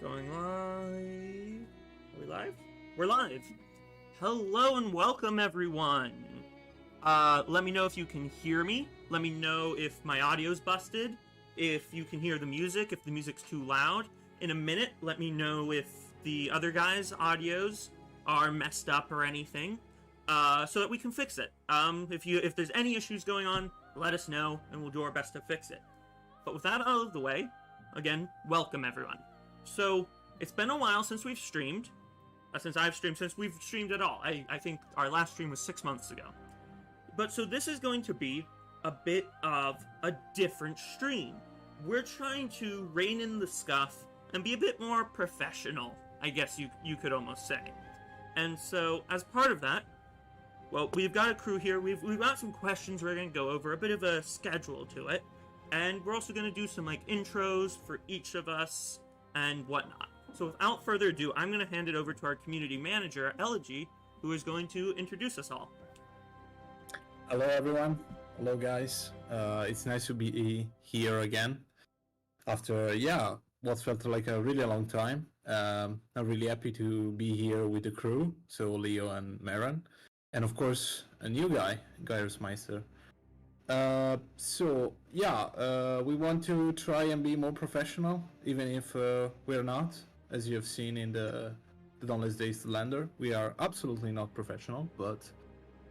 Going live. Are we live? We're live. Hello and welcome, everyone. Let me know if you can hear me. Let me know if my audio's busted. If you can hear the music, if the music's too loud. In a minute, let me know if the other guys' audios are messed up or anything, so that we can fix it. If there's any issues going on, let us know, and we'll do our best to fix it. But with that out of the way, again, welcome everyone. So, it's been a while since we've streamed. Since we've streamed at all. I think our last stream was 6 months ago. But so this is going to be a bit of a different stream. We're trying to rein in the scuff and be a bit more professional, I guess you could almost say. And so, as part of that, well, we've got a crew here. We've got some questions we're going to go over, a bit of a schedule to it. And we're also going to do some, intros for each of us and whatnot. So without further ado, I'm going to hand it over to our community manager, Elegy, who is going to introduce us all. Hello, everyone. Hello, guys. It's nice to be here again after, what felt like a really long time. I'm really happy to be here with the crew, so Leo and Maeron, and of course, a new guy, Gyrosmeister. We want to try and be more professional, even if we're not, as you have seen in the Dawnless Days Lander. We are absolutely not professional, but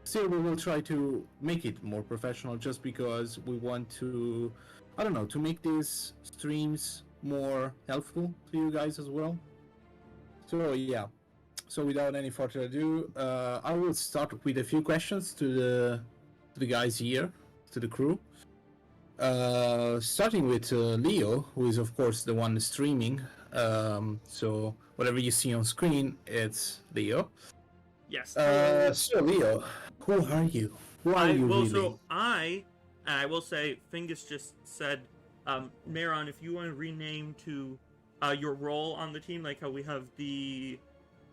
still we will try to make it more professional just because we want to, to make these streams more helpful to you guys as well. So without any further ado, I will start with a few questions to the guys here, to the crew. Starting with Leo, who is of course the one streaming. So whatever you see on screen, it's Leo. Yes. So Leo, who are you? Who are you really? So I will say, Fingus just said, Maeron, if you want to rename to your role on the team, like how we have the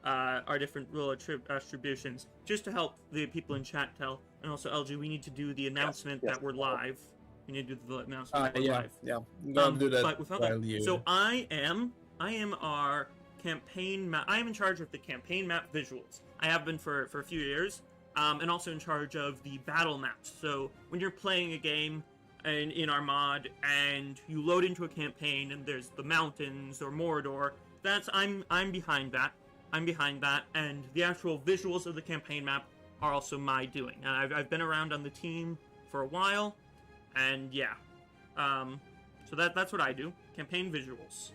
our different role attributions, just to help the people in chat tell. And also, LG, we need to do the announcement that we're live. We need to do the announcement that we're live. Yeah, don't do that. But without that, so I am our campaign. I am in charge of the campaign map visuals. I have been for a few years, and also in charge of the battle maps. So when you're playing a game in our mod and you load into a campaign and there's the mountains or Mordor, I'm behind that. And the actual visuals of the campaign map are also my doing. And I've been around on the team for a while, and so that's what I do. Campaign visuals.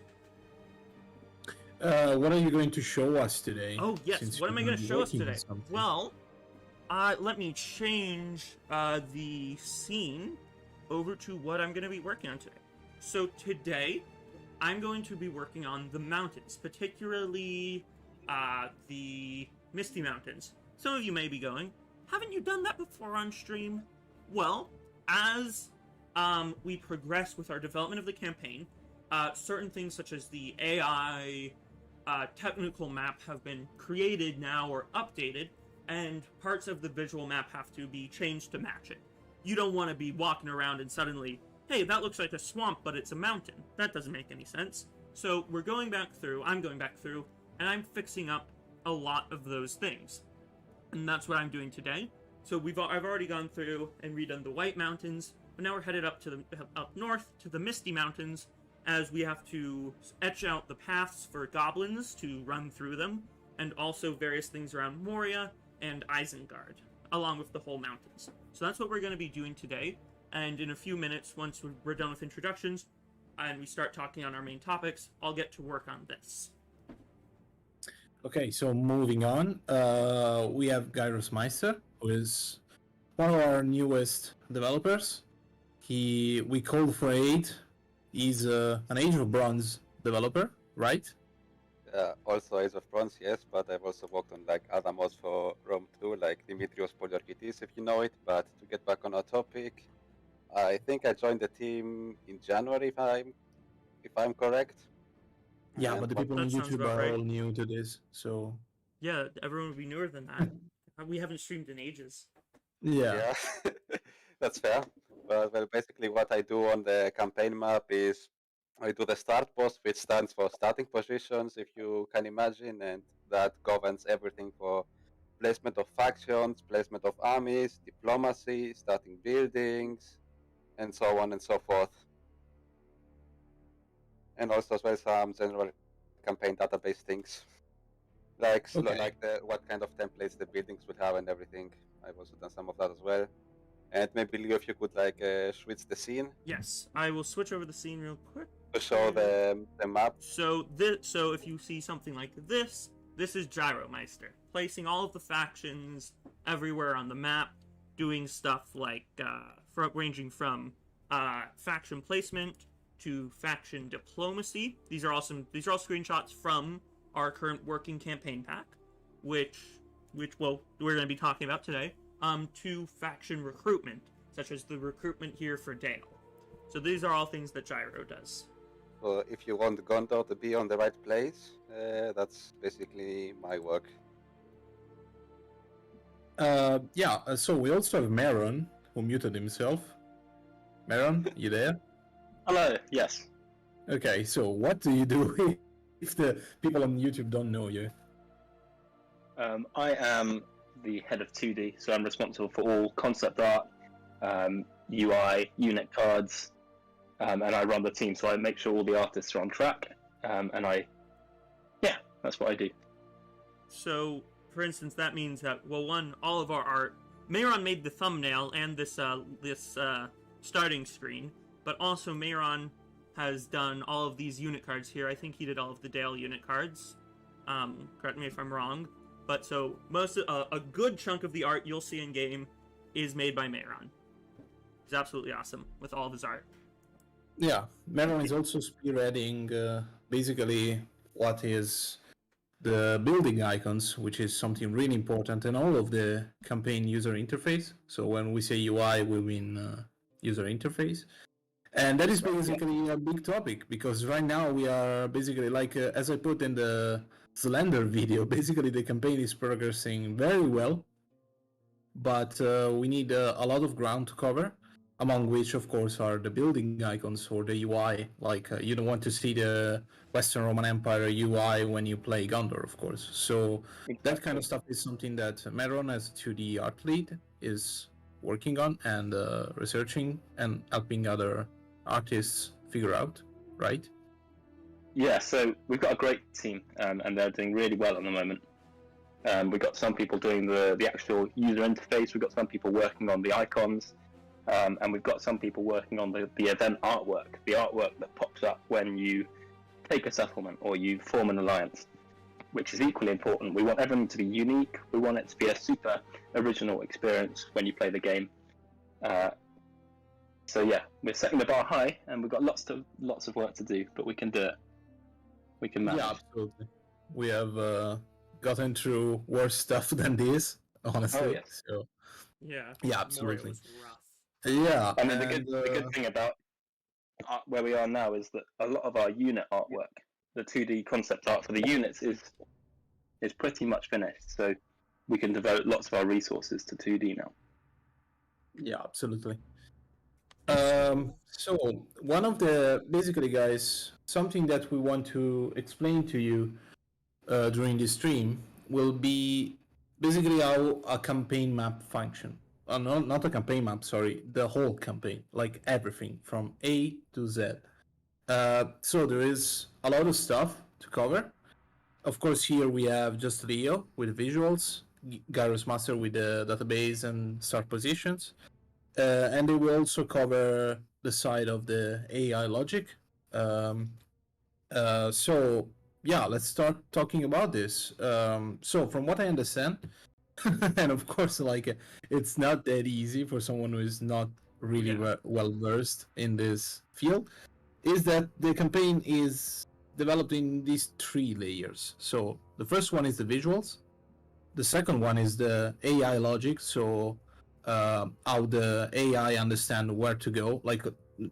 What are you going to show us today? Oh yes, what am I going to show us today? Well, let me change the scene over to what I'm going to be working on today. So today, I'm going to be working on the mountains, particularly the Misty Mountains. Some of you may be going, haven't you done that before on stream? Well, as we progress with our development of the campaign, certain things such as the AI technical map have been created now or updated, and parts of the visual map have to be changed to match it. You don't want to be walking around and suddenly, hey, that looks like a swamp, but it's a mountain. That doesn't make any sense. So I'm going back through, and I'm fixing up a lot of those things. And that's what I'm doing today. So I've already gone through and redone the White Mountains, but now we're headed up north to the Misty Mountains, as we have to etch out the paths for goblins to run through them, and also various things around Moria and Isengard, along with the whole mountains. So that's what we're going to be doing today, and in a few minutes, once we're done with introductions, and we start talking on our main topics, I'll get to work on this. Okay, so moving on, we have Gyrosmeister, who is one of our newest developers. We called for aid. He's an Age of Bronze developer, right? Also Age of Bronze, yes, but I've also worked on other mods for Rome 2, like Dimitrios Poliorkitis, if you know it. But to get back on our topic, I think I joined the team in January, if I'm correct. Yeah, and but the people on YouTube are right. all new to this, so... Yeah, everyone would be newer than that. We haven't streamed in ages. Yeah. That's fair. But well, basically what I do on the campaign map is I do the start post, which stands for starting positions, if you can imagine, and that governs everything for placement of factions, placement of armies, diplomacy, starting buildings, and so on and so forth. And also as well some general campaign database things, like what kind of templates the buildings would have and everything. I've also done some of that as well. And maybe Leo, if you could switch the scene. Yes, I will switch over the scene real quick to show the map. So if you see something like this is Gyrosmeister, placing all of the factions everywhere on the map, doing stuff like ranging from faction placement to faction diplomacy. These are all screenshots from our current working campaign pack, which we're going to be talking about today. To faction recruitment, such as the recruitment here for Dale. So these are all things that Gyro does. So if you want Gondor to be on the right place, that's basically my work. So we also have Maeron, who muted himself. Maeron, you there? Hello, yes. Okay, so what do you do if the people on YouTube don't know you? I am the head of 2D, so I'm responsible for all concept art, UI, unit cards, and I run the team, so I make sure all the artists are on track, that's what I do. So, for instance, that means that, all of our art, Maeron made the thumbnail and this starting screen, but also Maeron has done all of these unit cards here. I think he did all of the Dale unit cards. Correct me if I'm wrong. But so a good chunk of the art you'll see in game is made by Maeron. He's absolutely awesome with all of his art. Yeah, Maeron is also spearheading basically what is the building icons, which is something really important, and all of the campaign user interface. So when we say UI, we mean user interface. And that is basically a big topic, because right now we are basically as I put in the Slender video, basically the campaign is progressing very well, but we need a lot of ground to cover, among which of course are the building icons or the UI. You don't want to see the Western Roman Empire UI when you play Gondor, of course. So that kind of stuff is something that Maeron, as 2D art lead, is working on and researching and helping other artists figure out, right? Yeah, so we've got a great team, and they're doing really well at the moment. We've got some people doing the actual user interface, we've got some people working on the icons, and we've got some people working on the event artwork, the artwork that pops up when you take a settlement or you form an alliance, which is equally important. We want everything to be unique, we want it to be a super original experience when you play the game. So yeah, we're setting the bar high, and we've got lots of work to do, but we can do it. We can manage. Yeah, absolutely. We have gotten through worse stuff than this, honestly. Oh, yes. So, yeah, absolutely. Was rough. Yeah, I mean, the good thing about where we are now is that a lot of our unit artwork, the 2D concept art for the units, is pretty much finished. So we can devote lots of our resources to 2D now. Yeah, absolutely. So one of the, basically guys, something that we want to explain to you during this stream will be basically how a campaign map function. Not a campaign map, sorry, the whole campaign, like everything from A to Z. So there is a lot of stuff to cover. Of course, here we have justLeo with visuals, Gyrosmeister with the database and start positions. And they will also cover the side of the AI logic. So yeah, let's start talking about this. So from what I understand, and of course, it's not that easy for someone who is not really well versed in this field, is that the campaign is developed in these 3 layers. So the first one is the visuals. The second one is the AI logic. So how the AI understand where to go,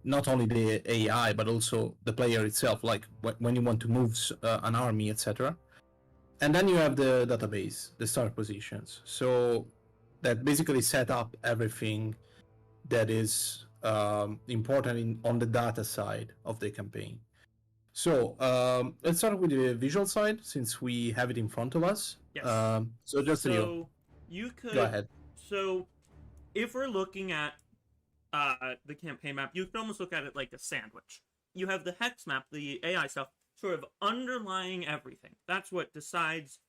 not only the AI but also the player itself, like when you want to move an army, etc. And then you have the database, the start positions. So that basically set up everything that is important on the data side of the campaign. So let's start with the visual side since we have it in front of us. Yes. So just so you could go ahead. So if we're looking at the campaign map, you can almost look at it like a sandwich. You have the hex map, the AI stuff, sort of underlying everything. That's what decides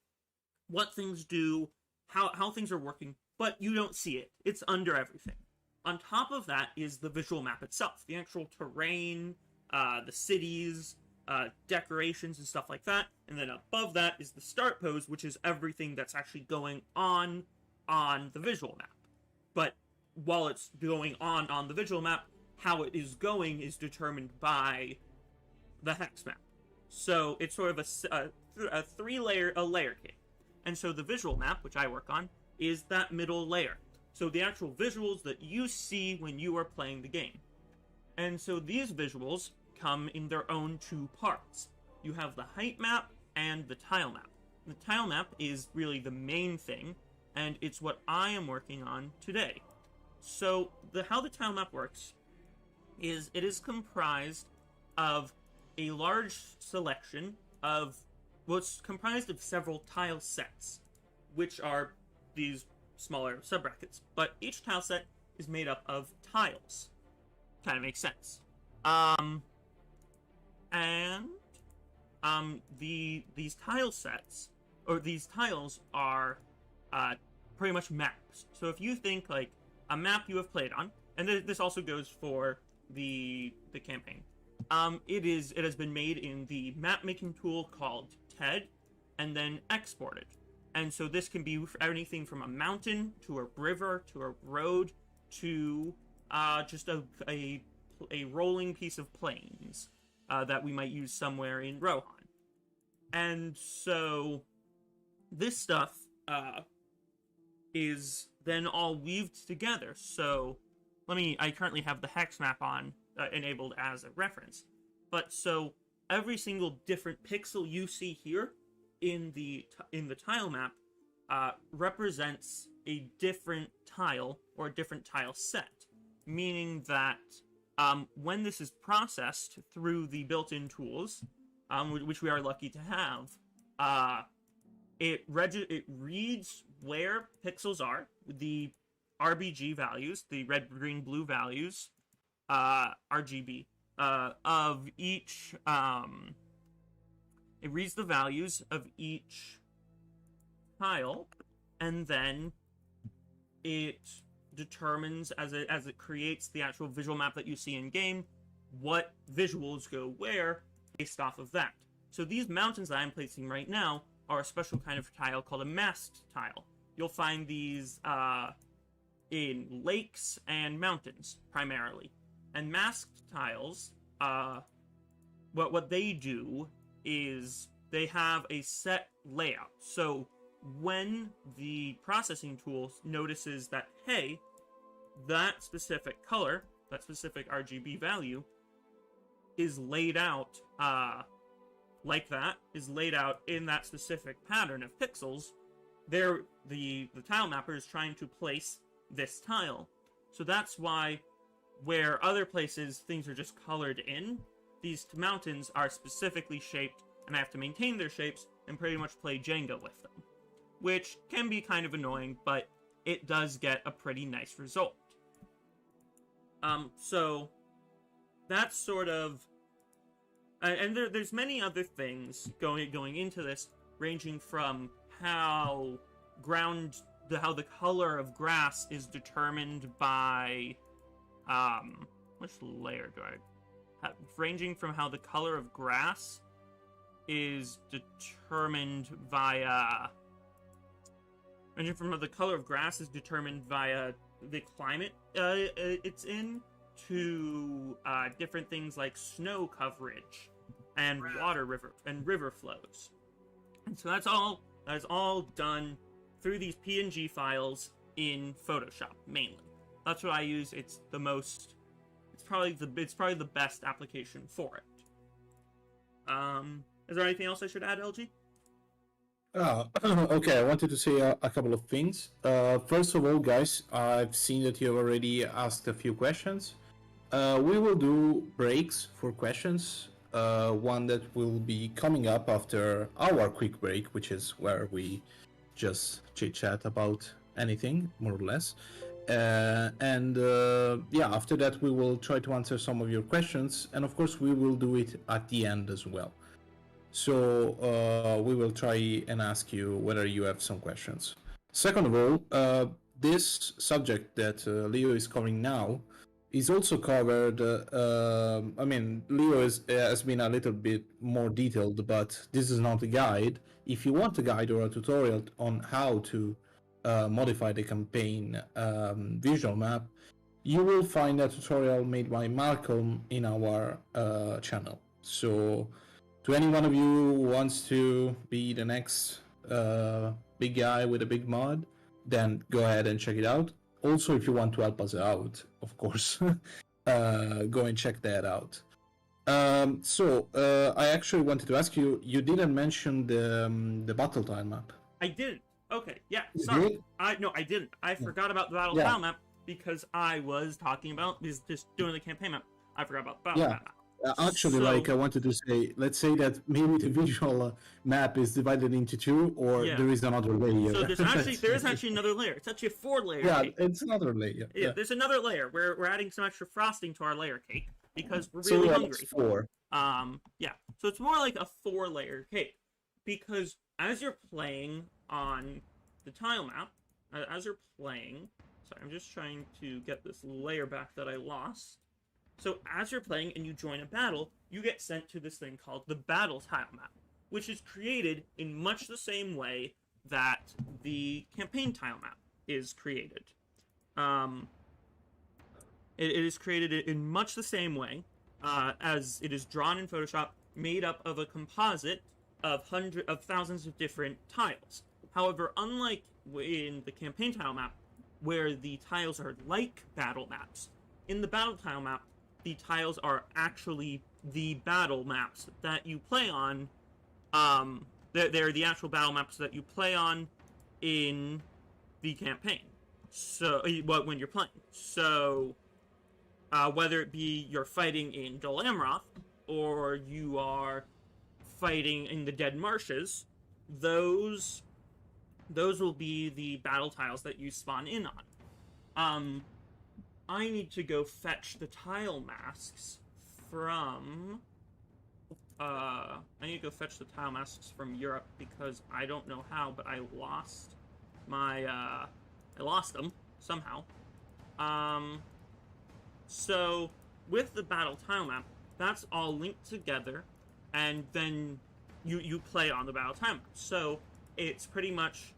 what things do, how things are working, but you don't see it. It's under everything. On top of that is the visual map itself, the actual terrain, the cities, decorations and stuff like that. And then above that is the start pose, which is everything that's actually going on the visual map. But while it's going on the visual map, how it is going is determined by the hex map. So it's sort of a layer cake. And so the visual map, which I work on, is that middle layer. So the actual visuals that you see when you are playing the game. And so these visuals come in their own two parts. You have the height map and the tile map. The tile map is really the main thing, and it's what I am working on today. So how the tile map works is it is comprised of a large selection of what's comprised of several tile sets, which are these smaller subbrackets. But each tile set is made up of tiles. Kind of makes sense. These tile sets, or these tiles, are pretty much maps. So if you think like a map you have played on, and this also goes for the campaign. It has been made in the map making tool called TED, and then exported. And so this can be anything from a mountain to a river to a road to just a rolling piece of plains that we might use somewhere in Rohan. And so this stuff is then all weaved together. So I currently have the hex map on enabled as a reference. But so every single different pixel you see here in the tile map represents a different tile or a different tile set, meaning that when this is processed through the built-in tools, which we are lucky to have, it reads where pixels are, the RBG values, the red, green, blue values, RGB, of each, it reads the values of each tile, and then it determines, as it creates the actual visual map that you see in game, what visuals go where based off of that. So these mountains that I'm placing right now are a special kind of tile called a masked tile. You'll find these in lakes and mountains primarily. And masked tiles, what they do is they have a set layout. So when the processing tool notices that, hey, that specific color, that specific RGB value is laid out like that, is laid out in that specific pattern of pixels, the tile mapper is trying to place this tile. So that's why where other places things are just colored in, these mountains are specifically shaped, and I have to maintain their shapes and pretty much play Jenga with them. Which can be kind of annoying, but it does get a pretty nice result. So that's sort of, and there's many other things going into this, ranging from how the color of grass is determined by, which layer do I have? Ranging from how the color of grass is determined via the climate it's in, to different things like snow coverage and river flows. And so that is all done through these PNG files in Photoshop mainly. That's what I use. It's probably the best application for it. Is there anything else I should add, LG? Okay, I wanted to say a couple of things. First of all, guys, I've seen that you have already asked a few questions. We will do breaks for questions one that will be coming up after our quick break, which is where we just chit-chat about anything, more or less. After that we will try to answer some of your questions, and of course we will do it at the end as well. So we will try and ask you whether you have some questions. Second of all, this subject that Leo is covering now is also covered. Leo has been a little bit more detailed, but this is not a guide. If you want a guide or a tutorial on how to modify the campaign visual map, you will find a tutorial made by Malcolm in our channel. So to any one of you who wants to be the next big guy with a big mod, then go ahead and check it out. Also, if you want to help us out, of course, go and check that out. I actually wanted to ask you, you didn't mention the battle tile map. I didn't. Okay, yeah, sorry. I didn't. I forgot about the battle tile map because I was talking about just doing the campaign map. I forgot about the battle tile map. I wanted to say, let's say that maybe the visual map is divided into two, or there is another layer. So there is actually another layer. It's actually a 4-layer cake. It's another layer. Yeah, there's another layer. We're adding some extra frosting to our layer cake because we're really hungry. It's 4. So it's more like a 4-layer cake because as you're playing on the tile map, sorry, I'm just trying to get this layer back that I lost. So as you're playing and you join a battle, you get sent to this thing called the battle tile map, which is created in much the same way that the campaign tile map is created. It is created in much the same way as it is drawn in Photoshop, made up of a composite of thousands of different tiles. However, unlike in the campaign tile map, where the tiles are like battle maps, in the battle tile map, the tiles are actually the battle maps that you play on. They're the actual battle maps that you play on in the campaign. So, when you're playing. So, whether it be you're fighting in Dol Amroth, or you are fighting in the Dead Marshes, those will be the battle tiles that you spawn in on. I need to go fetch the tile masks from... Europe because I don't know how, but I lost my... I lost them somehow. So, with the battle tile map, that's all linked together, and then you play on the battle tile map. So, it's pretty much...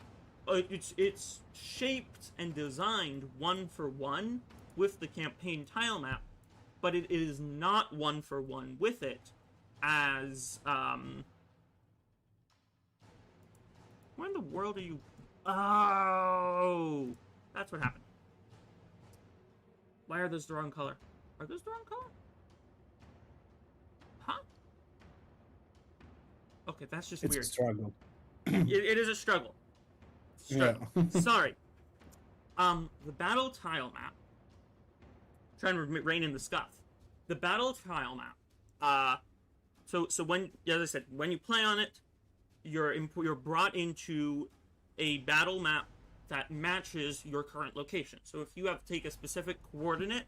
It's shaped and designed one for one with the campaign tile map, but it is not one for one with it as where in the world are you? Oh, that's what happened. Why are those the wrong color? Are those the wrong color? Huh? Okay, that's just it's weird. A struggle. It is a struggle. Yeah. Sorry. The battle tile map. Trying to rein in the scuff. The battle tile map. So when, as I said, when you play on it, you're brought into a battle map that matches your current location. So if you have to take a specific coordinate,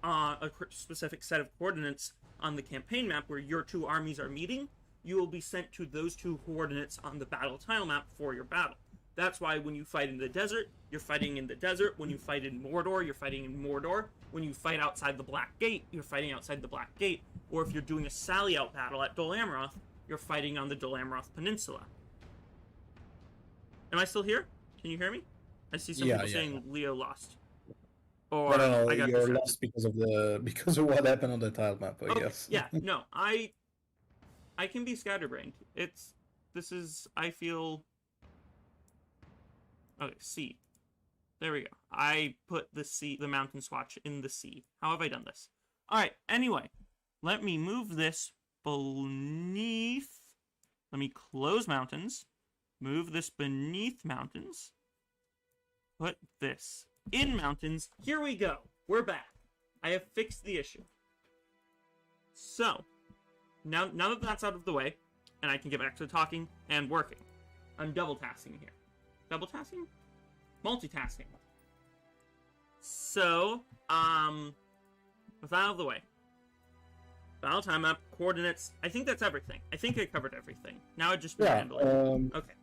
a specific set of coordinates on the campaign map where your two armies are meeting, you will be sent to those two coordinates on the battle tile map for your battle. That's why when you fight in the desert, you're fighting in the desert. When you fight in Mordor, you're fighting in Mordor. When you fight outside the Black Gate, you're fighting outside the Black Gate. Or if you're doing a sally-out battle at Dol Amroth, you're fighting on the Dol Amroth Peninsula. Am I still here? Can you hear me? I see some people saying Leo lost. Or no, you're lost because of what happened on the tile map, I guess. Yeah, no, I can be scatterbrained. I feel... Okay, sea. There we go. I put the mountain swatch in the sea. How have I done this? Alright, anyway. Let me move this beneath... Let me close mountains. Move this beneath mountains. Put this in mountains. Here we go. We're back. I have fixed the issue. So, now that that's out of the way, and I can get back to talking and working, I'm double tasking here. Double tasking? Multitasking. So, with that out of the way, battle time map, coordinates. I think that's everything. I think I covered everything. Now I just handle it. Okay.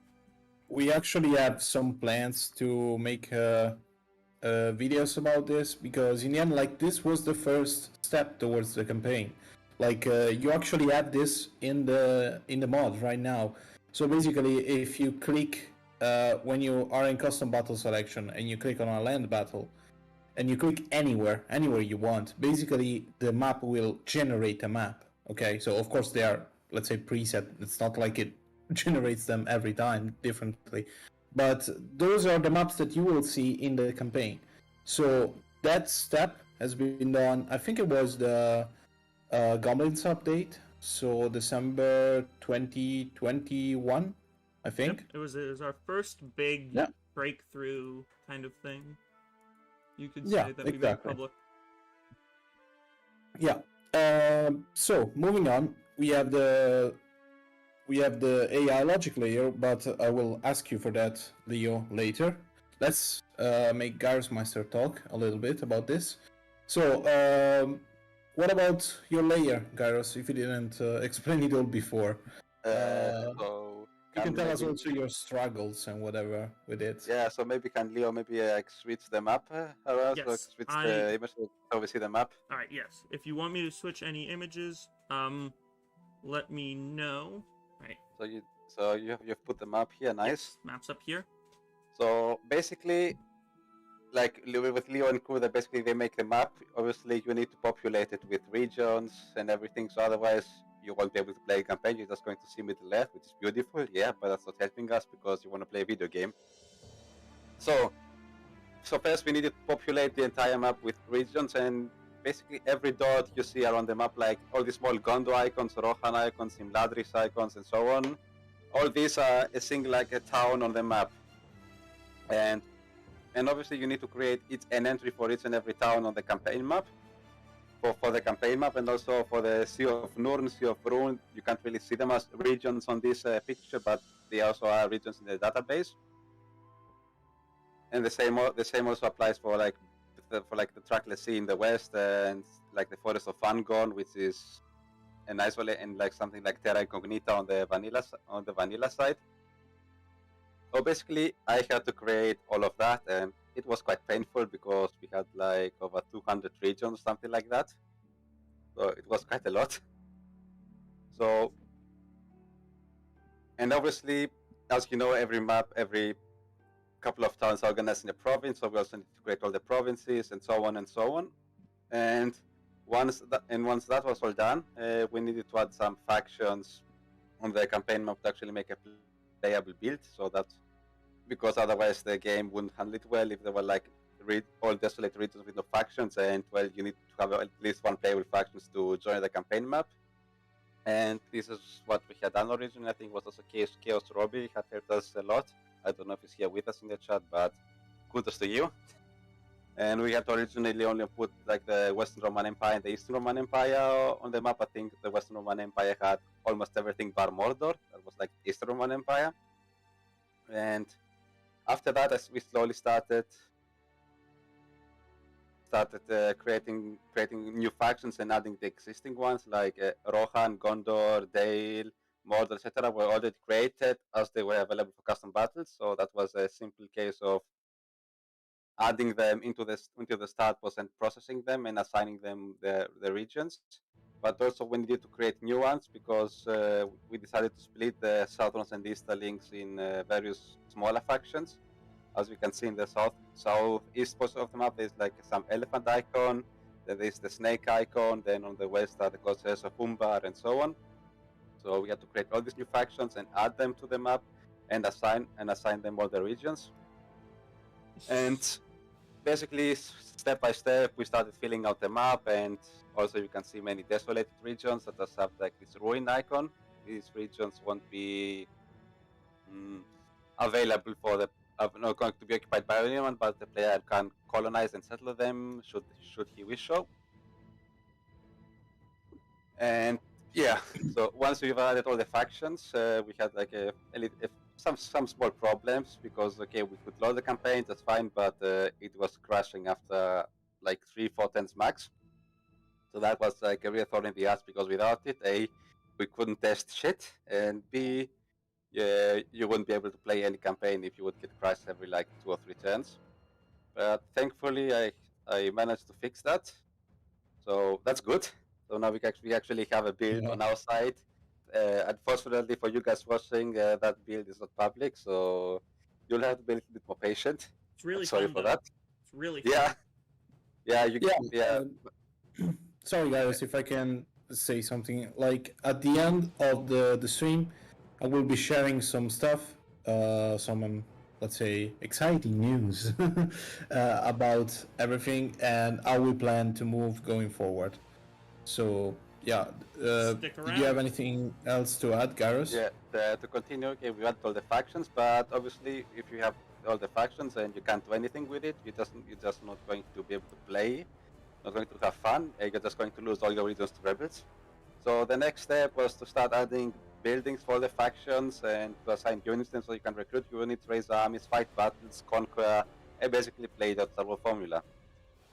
We actually have some plans to make videos about this, because in the end, like, this was the first step towards the campaign. Like, you actually have this in the mod right now. So basically, if you click when you are in custom battle selection and you click on a land battle, and you click anywhere you want, basically the map will generate a map. Okay, so of course they are, let's say, preset. It's not like it generates them every time differently, but those are the maps that you will see in the campaign. So that step has been done. I think it was the Goblins update, so December 2021, I think. Yep, it was our first big breakthrough kind of thing. You could say that we made public. Yeah. So moving on, we have the AI logic layer, but I will ask you for that, Leo, later. Let's make Gyrosmeister talk a little bit about this. So, what about your layer, Gyros? If you didn't explain it all before, So you can tell us also your struggles and whatever with it. Yeah, so maybe can Leo like switch the map around, Yes, so switch the image so we see the map. All right, yes. If you want me to switch any images, let me know. All right. So you've put the map here, nice. Yes, maps up here. So basically, like with Leo and crew, basically they make the map. Obviously, you need to populate it with regions and everything. So otherwise, you won't be able to play a campaign. You're just going to see middle left, which is beautiful, yeah, but that's not helping us because you want to play a video game. So first we need to populate the entire map with regions, and basically every dot you see around the map, like all these small Gondo icons, Rohan icons, Imladris icons, and so on, all these are a single, like a town on the map. And obviously you need to create an entry for each and every town on the campaign map. For the campaign map, and also for the Sea of Nurn, Sea of Rune, you can't really see them as regions on this picture, but they also are regions in the database. And the same also applies for the trackless sea in the west, and like the Forest of Fangon, which is an isolate, and like something like Terra Incognita on the vanilla side. So basically, I had to create all of that, and it was quite painful because we had like over 200 regions, something like that. So it was quite a lot. So, and obviously, as you know, every map, every couple of towns are organized in a province, so we also need to create all the provinces and so on and so on. And once that was all done, we needed to add some factions on the campaign map to actually make a playable build, so that, because otherwise the game wouldn't handle it well if there were like all desolate regions with no factions, and well, you need to have at least one playable factions to join the campaign map. And this is what we had done originally. I think it was also Chaos Robbie had helped us a lot. I don't know if he's here with us in the chat, but kudos to you. And we had originally only put like the Western Roman Empire and the Eastern Roman Empire on the map. I think the Western Roman Empire had almost everything bar Mordor. That was like Eastern Roman Empire. And after that, as we slowly started creating new factions and adding the existing ones, like Rohan, Gondor, Dale, Mordor, etc., were already created as they were available for custom battles. So that was a simple case of adding them into the start post and processing them and assigning them the regions. But also we needed to create new ones because we decided to split the Southrons and Easterlings in various smaller factions. As we can see in the southeast portion of the map, there's like some elephant icon, then there's the snake icon, then on the west are the goddesses of Umbar and so on. So we had to create all these new factions and add them to the map and assign them all the regions. And basically, step by step, we started filling out the map, and also you can see many desolated regions that just have like this ruin icon. These regions won't be available for the not going to be occupied by anyone, but the player can colonize and settle them should he wish so. And Yeah. So once we've added all the factions, we had like some small problems because we could load the campaign, that's fine, but it was crashing after like 3-4 turns max. So that was like a real thorn in the ass because without it, A, we couldn't test shit, and B, you wouldn't be able to play any campaign if you would get crashed every like 2 or 3 turns. But thankfully, I managed to fix that. So that's good. So now we actually have a build on our side. Unfortunately for you guys watching, that build is not public, so you'll have to be a little bit more patient. It's really Sorry fun, for though. that. It's really fun. Yeah. Sorry, guys, if I can say something. Like at the end of the stream, I will be sharing some stuff, some let's say exciting news about everything and how we plan to move going forward. So yeah, Stick did you have anything else to add, Gyros? Yeah, to continue, we had all the factions, but obviously if you have all the factions and you can't do anything with it, you're just not going to be able to play, not going to have fun, you're just going to lose all your regions to rebels. So the next step was to start adding buildings for the factions and to assign units so you can recruit units, raise armies, fight battles, conquer, and basically play that Star formula.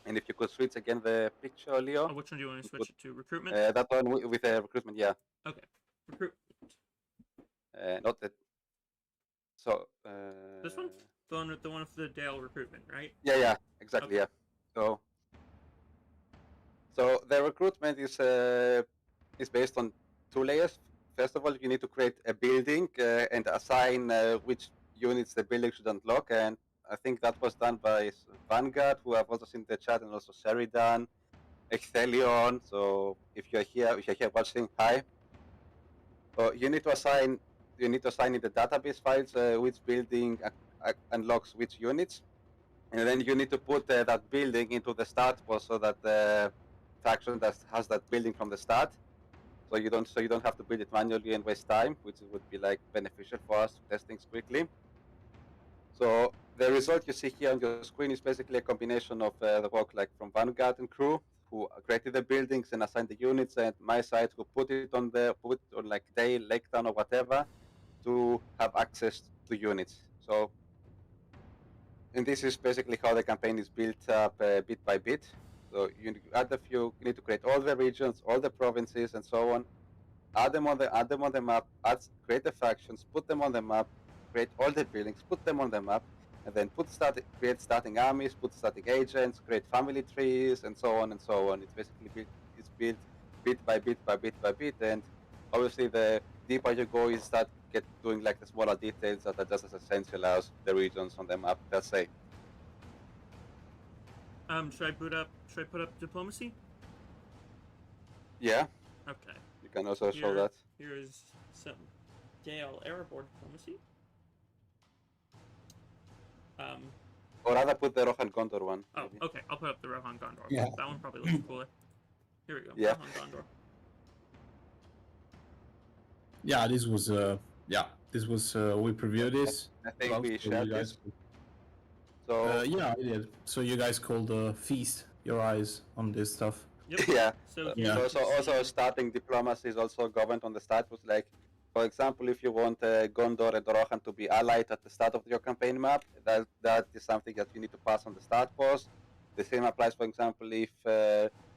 And if you could switch again the picture, Leo. Oh, which one do you want to switch it to? Recruitment? That one with recruitment, yeah. Okay. Recruitment. Not that. So. This one? The one with the Dale recruitment, right? Yeah, exactly, okay. Yeah. So the recruitment is based on 2 layers. First of all, you need to create a building and assign which units the building should unlock, and I think that was done by Vanguard, who I've also seen in the chat, and also Sheridan, Extelion. So if you're here watching, hi. You need to assign in the database files which building unlocks which units, and then you need to put that building into the start post so that the faction that has that building from the start. So you don't have to build it manually and waste time, which would be like beneficial for us to test things quickly. So the result you see here on your screen is basically a combination of the work like from Vanguard and crew, who created the buildings and assigned the units, and my side who put on like Dale, Lake Town or whatever to have access to units. So, and this is basically how the campaign is built up bit by bit. So you need to create all the regions, all the provinces, and so on. Add them on the map. Create the factions, put them on the map. Create all the buildings, put them on the map, and then create starting armies, put starting agents, create family trees, and so on and so on. It's basically built bit by bit, and obviously the deeper you go, you start doing like the smaller details that are just as essential as the regions on the map per se. Should I put up diplomacy? Yeah. Okay. You can also show that. Here is some Dale Airborne diplomacy. Or rather put the Rohan Gondor one. Oh, maybe. Okay. I'll put up the Rohan Gondor. Yeah. That one probably looks cooler. Here we go. Yeah. Rohan Gondor. Yeah, this was we previewed this. I think we shared this. So yeah, I did. So you guys could feast your eyes on this stuff. Yep. Yeah. So also starting diplomacy is also governed on the start. Was like, for example, if you want Gondor and Rohan to be allied at the start of your campaign map, that is something that you need to pass on the start post. The same applies, for example, if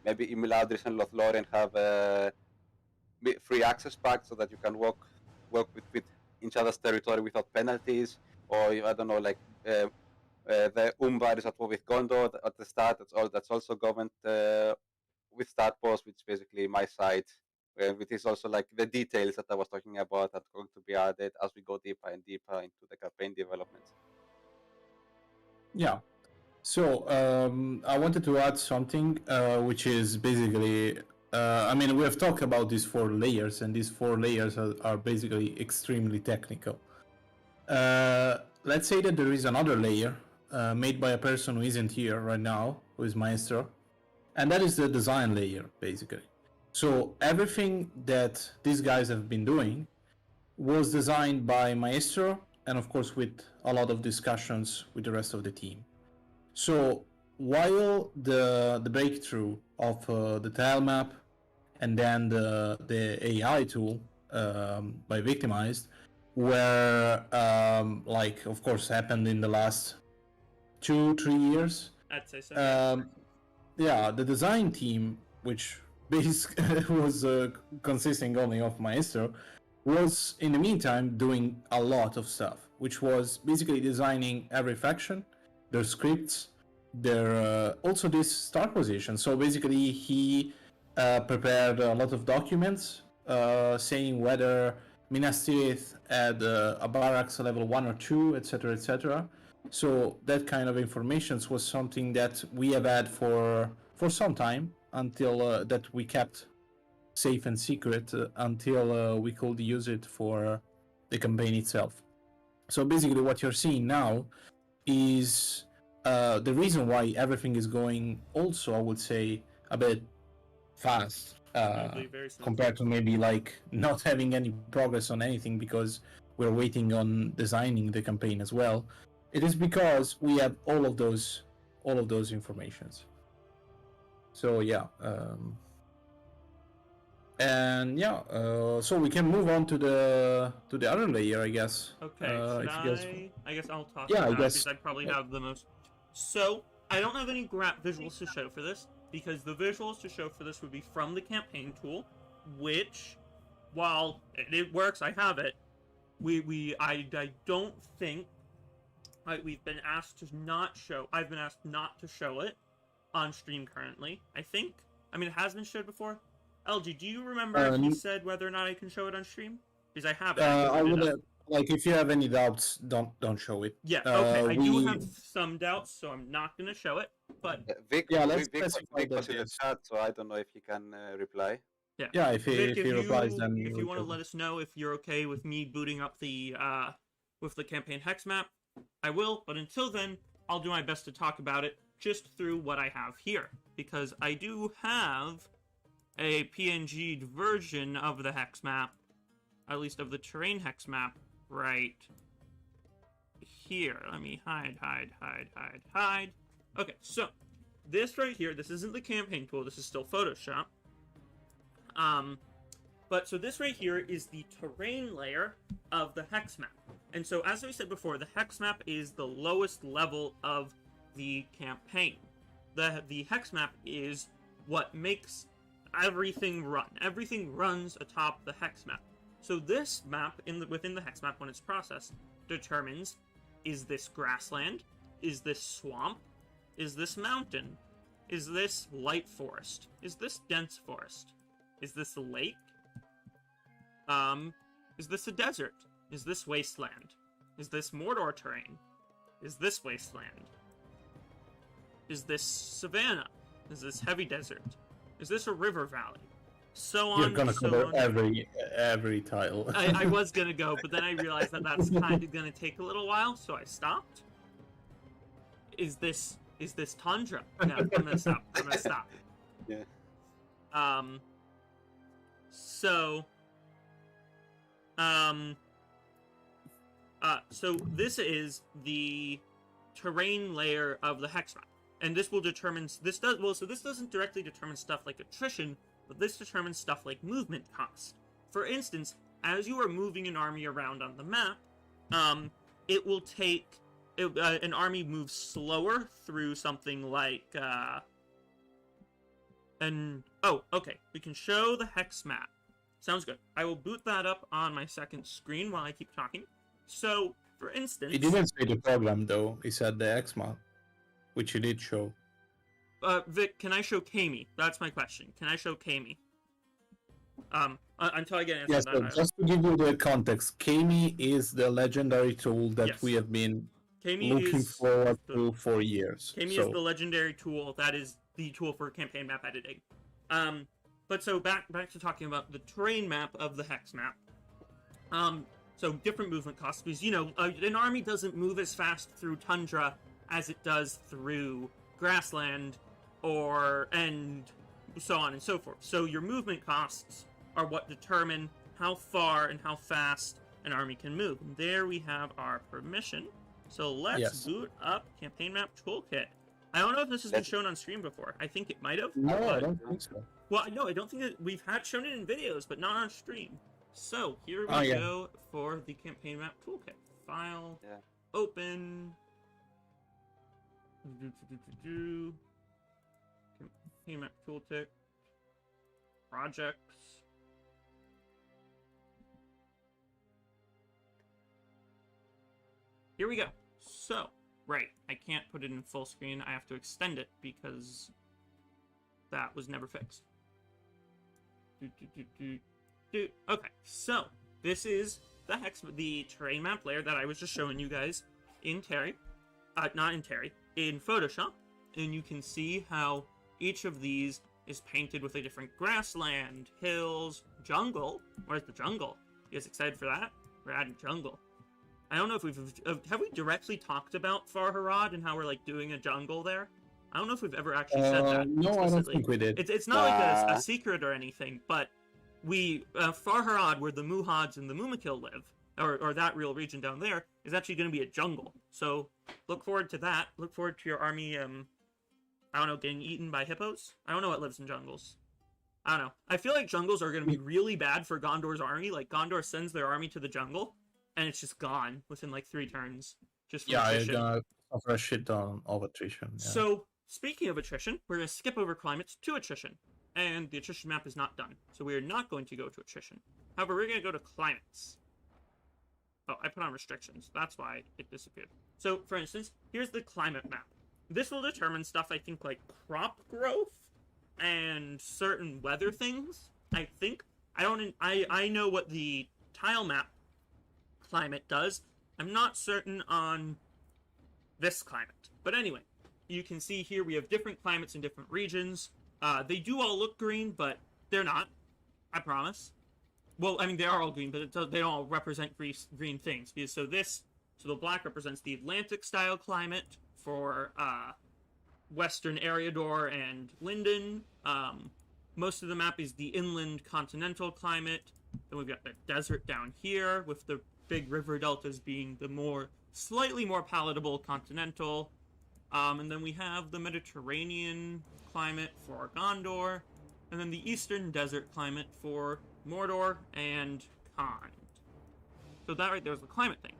maybe Imiladris and Lothlorien have free access pact so that you can work with each other's territory without penalties, or I don't know, like the Umbar is at war with Gondor at the start. That's also governed with start post, which is basically my side. Which is also like the details that I was talking about that are going to be added as we go deeper and deeper into the campaign development. Yeah. So I wanted to add something, which is basically, I mean, we have talked about these 4 layers, and these 4 layers are basically extremely technical. Let's say that there is another layer made by a person who isn't here right now, who is Maestro, and that is the design layer, basically. So everything that these guys have been doing was designed by Maestro, and of course with a lot of discussions with the rest of the team. So while the breakthrough of the Tilemap and then the AI tool by Victimized, where like of course happened in the last 2-3 years. I'd say so. Yeah, the design team, which basically was consisting only of Maestro, was in the meantime doing a lot of stuff, which was basically designing every faction, their scripts, their also this start position. So basically he prepared a lot of documents saying whether Minas Tirith had a barracks level 1 or 2, etc., etc. So that kind of information was something that we have had for some time, until that we kept safe and secret until we could use it for the campaign itself. So basically what you're seeing now is the reason why everything is going also, I would say, a bit fast compared to maybe like not having any progress on anything because we're waiting on designing the campaign as well. It is because we have all of those informations. So yeah, and yeah, so we can move on to the other layer, I guess. Okay, I guess I'll talk yeah, about I guess. because I probably have the most. So I don't have any visuals to show for this because the visuals to show for this would be from the campaign tool, which, while it works, I have it. I don't think we've been asked to not show. I've been asked not to show it on stream currently. I think. I mean, it has been showed before. LG, do you remember if you said whether or not I can show it on stream? Because I have it. I would like if you have any doubts, don't show it. Yeah. Okay. I do have some doubts, so I'm not going to show it. But Vic was in the chat, so I don't know if he can reply. Yeah. Yeah. If he replies, then if you want to let us know if you're okay with me booting up the with the campaign hex map, I will. But until then, I'll do my best to talk about it just through what I have here, because I do have a PNG'd version of the hex map, at least of the terrain hex map, right here. Let me hide. Okay, so this right here, this isn't the campaign tool, this is still Photoshop. But so this right here is the terrain layer of the hex map. And so as we said before, the hex map is the lowest level of the campaign. The hex map is what makes everything run. Everything runs atop the hex map. So this map within the hex map, when it's processed, determines: is this grassland? Is this swamp? Is this mountain? Is this light forest? Is this dense forest? Is this a lake? Is this a desert? Is this wasteland? Is this Mordor terrain? Is this wasteland? Is this savanna? Is this heavy desert? Is this a river valley? So on. You're gonna cover every tile. I was gonna go, but then I realized that that's kind of gonna take a little while, so I stopped. Is this tundra? No, I'm gonna stop. Yeah. So this is the terrain layer of the hex map, and this will determine. So this doesn't directly determine stuff like attrition, but this determines stuff like movement cost. For instance, as you are moving an army around on the map, it will take an army moves slower through something like okay, we can show the hex map. Sounds good. I will boot that up on my second screen while I keep talking. So, for instance... He didn't say the program, though. He said the X map, which he did show. Vic, can I show CAIME? That's my question. Can I show CAIME? Until I get an answer. Yes, so just to give you the context, CAIME is the legendary tool that we have been looking forward to for years. CAIME is the legendary tool that is the tool for campaign map editing. But so back to talking about the terrain map of the hex map. So different movement costs, because, you know, an army doesn't move as fast through tundra as it does through grassland, and so on and so forth. So your movement costs are what determine how far and how fast an army can move. And there we have our permission. So let's boot up campaign map toolkit. I don't know if this has been shown on stream before. I think it might have. No, I don't think so. Well, no, I don't think that we've had shown it in videos, but not on stream. So here we go for the campaign map toolkit. File, open, campaign map toolkit, projects. Here we go. So, right, I can't put it in full screen. I have to extend it because that was never fixed. Okay, so this is the terrain map layer that I was just showing you guys in Terry, in Photoshop, and you can see how each of these is painted with a different grassland, hills, jungle. Where's the jungle? You guys excited for that? We're adding jungle. I don't know if have we directly talked about Farharad and how we're like doing a jungle there? I don't know if we've ever actually said that. No, I don't think we did. It's not like a secret or anything, but we Farharad, where the Muhads and the Mumakil live, or that real region down there, is actually going to be a jungle. So look forward to that. Look forward to your army. I don't know, getting eaten by hippos. I don't know what lives in jungles. I don't know. I feel like jungles are going to be really bad for Gondor's army. Like Gondor sends their army to the jungle, and it's just gone within like 3 turns. Just for attrition. Suffer a shit ton of attrition. Yeah. So speaking of attrition, we're going to skip over climates to attrition. And the attrition map is not done. So we are not going to go to attrition. However, we're going to go to climates. Oh, I put on restrictions. That's why it disappeared. So, for instance, here's the climate map. This will determine stuff, I think, like crop growth and certain weather things. I think. I know what the Tilemap climate does. I'm not certain on this climate. But anyway, you can see here we have different climates in different regions. They do all look green, but they're not. I promise. Well, I mean, they are all green, but they don't all represent green things. So the black represents the Atlantic-style climate for Western Eriador and Linden. Most of the map is the inland continental climate. Then we've got the desert down here, with the big river deltas being the slightly more palatable continental. And then we have the Mediterranean climate for Gondor, and then the eastern desert climate for Mordor and Khand. So that right there is the climate thing.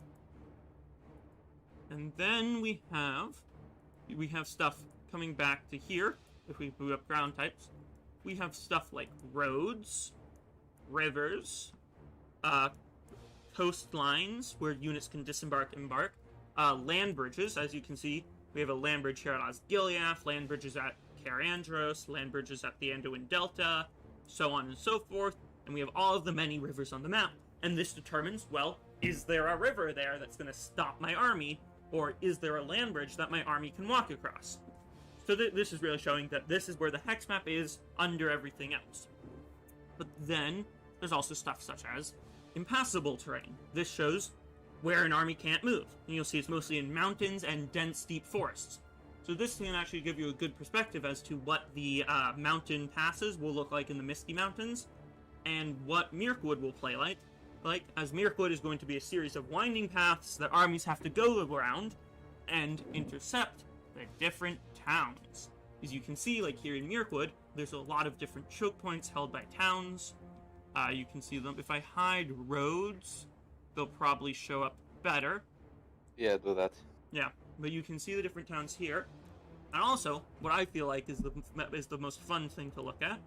And then we have stuff coming back to here. If we boot up ground types, we have stuff like roads, rivers, coastlines where units can disembark, embark, land bridges. As you can see, we have a land bridge here at Osgiliath, land bridges at Carandros, land bridges at the Anduin Delta, so on and so forth, and we have all of the many rivers on the map. And this determines, well, is there a river there that's going to stop my army, or is there a land bridge that my army can walk across? So this is really showing that this is where the hex map is under everything else. But then there's also stuff such as impassable terrain. This shows where an army can't move. And you'll see it's mostly in mountains and dense, deep forests. So this can actually give you a good perspective as to what the mountain passes will look like in the Misty Mountains, and what Mirkwood will play like, as Mirkwood is going to be a series of winding paths that armies have to go around and intercept the different towns. As you can see, like here in Mirkwood, there's a lot of different choke points held by towns. You can see them. If I hide roads, they'll probably show up better. Yeah, do that. Yeah, but you can see the different towns here. And also, what I feel like is the most fun thing to look at.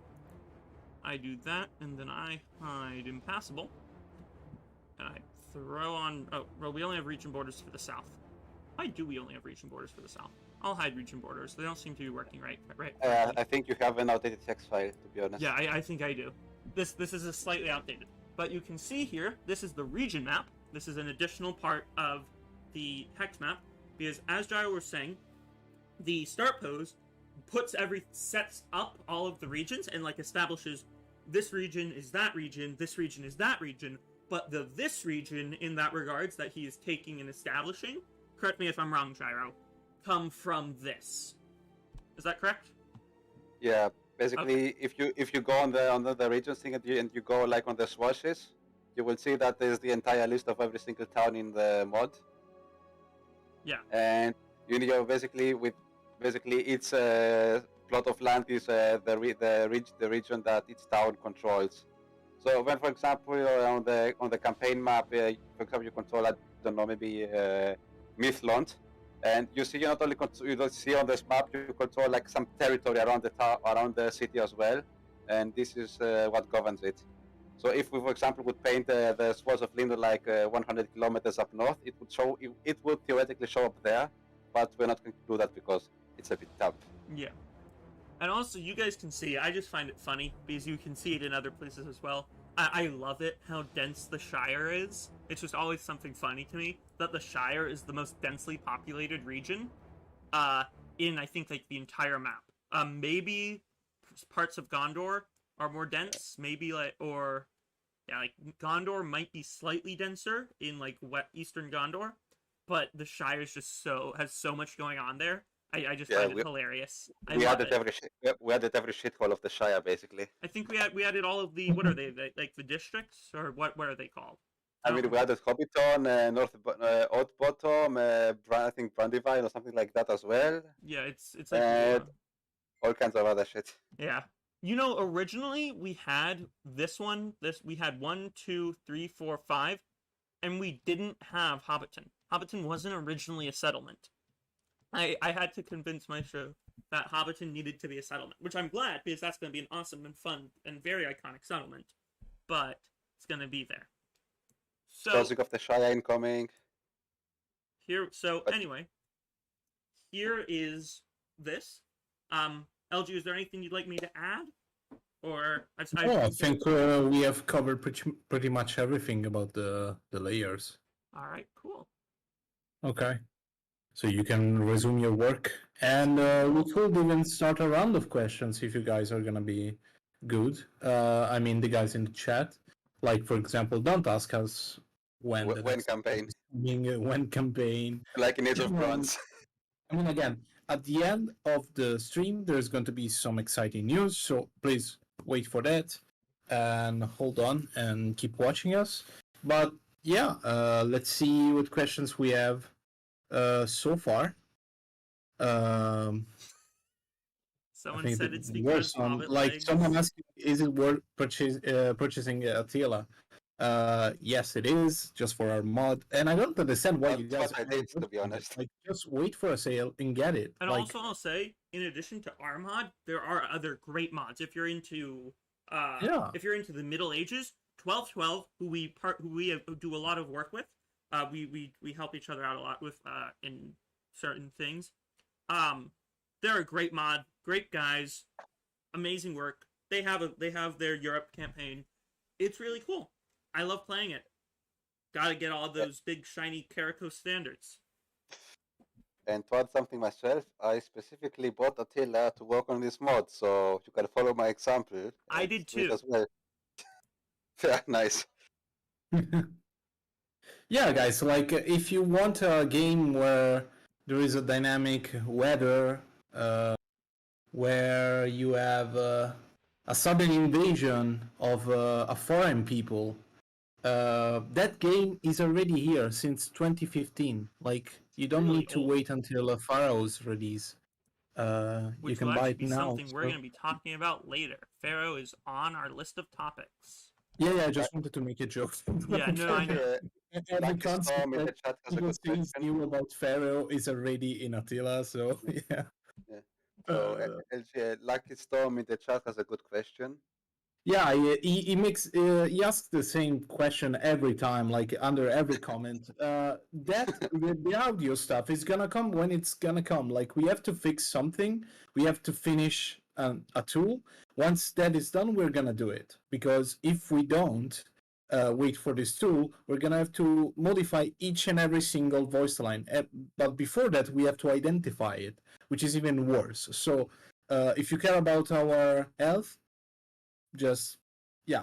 I do that, and then I hide impassable. And I throw on... Oh, well, we only have region borders for the south. Why do we only have region borders for the south? I'll hide region borders. They don't seem to be working right. I think you have an outdated text file, to be honest. Yeah, I think I do. This is a slightly outdated. But you can see here, this is the region map. This is an additional part of the hex map. Because as Gyro was saying, the start pose sets up all of the regions and like establishes this region is that region, this region is that region, but this region in that regards that he is taking and establishing, correct me if I'm wrong, Gyro, come from this. Is that correct? Yeah, basically, okay. if you go on the regions thing and you go like on the swatches, you will see that there's the entire list of every single town in the mod. Yeah. And you basically with Basically, each plot of land is the region that each town controls. So when, for example, on the campaign map, for example, you control, I don't know, maybe Mithlond, and you see, you not only you don't see on this map, you control like some territory around the city as well, and this is what governs it. So if we, for example, would paint the Swords of Lindor like 100 kilometers up north, it would theoretically show up there, but we're not going to do that because it's a bit tough. Yeah. And also, you guys can see, I just find it funny, because you can see it in other places as well. I love it, how dense the Shire is. It's just always something funny to me, that the Shire is the most densely populated region in, I think, like, the entire map. Maybe parts of Gondor are more dense, maybe, like, or, yeah, like, Gondor might be slightly denser in, like, eastern Gondor, but the Shire is just has so much going on there. I just find it hilarious. We added every shithole of the Shire, basically. I think we added all of the, what are they, like the districts, or what are they called? I mean, we added Hobbiton, North Oddbottom, I think Brandywine or something like that as well. Yeah, it's like all kinds of other shit. Yeah, you know, originally we had we had 1, 2, 3, 4, 5, and we didn't have Hobbiton. Hobbiton wasn't originally a settlement. I had to convince Maestro that Hobbiton needed to be a settlement, which I'm glad, because that's going to be an awesome and fun and very iconic settlement. But it's going to be there. So Closing of the Shire incoming. Anyway, here is this. LG, is there anything you'd like me to add? Or I think we have covered pretty much everything about the layers. All right, cool. Okay. So you can resume your work, and we could even start a round of questions if you guys are gonna be good. I mean, the guys in the chat, like for example, don't ask us when campaign, when campaign, like in Age of Bronze. I mean, again, at the end of the stream, there's going to be some exciting news, so please wait for that and hold on and keep watching us. But yeah, let's see what questions we have. So far, someone said it's because someone asking, is it worth purchasing Attila? Yes, it is, just for our mod, and I don't understand why you guys. I did, to be honest. Like, just wait for a sale and get it. And also, I'll say, in addition to our mod, there are other great mods. If you're into, if you're into the Middle Ages, 1212, who we do a lot of work with. We help each other out a lot with in certain things. They're a great mod, great guys, amazing work. They have their Europe campaign. It's really cool. I love playing it. Gotta get all those big shiny Carrico standards. And to add something myself, I specifically bought Attila to work on this mod, so you can follow my example. I did too. As well. Yeah, nice. Yeah, guys, like if you want a game where there is a dynamic weather, where you have a sudden invasion of a foreign people, that game is already here since 2015. Like, you don't need to wait until Pharaoh's release. You can buy it now. Something we're going to be talking about later. Pharaoh is on our list of topics. Yeah, I just wanted to make a joke. Yeah, no, I know. Every concept that people things new about Pharaoh is already in Attila, so yeah. So Lucky Storm in the chat has a good question. Yeah, he asks the same question every time, like under every comment. The audio stuff is gonna come when it's gonna come. Like, we have to fix something. We have to finish a tool. Once that is done, we're gonna do it. Because if we don't wait for this tool, we're gonna have to modify each and every single voice line. But before that, we have to identify it, which is even worse. So if you care about our health, just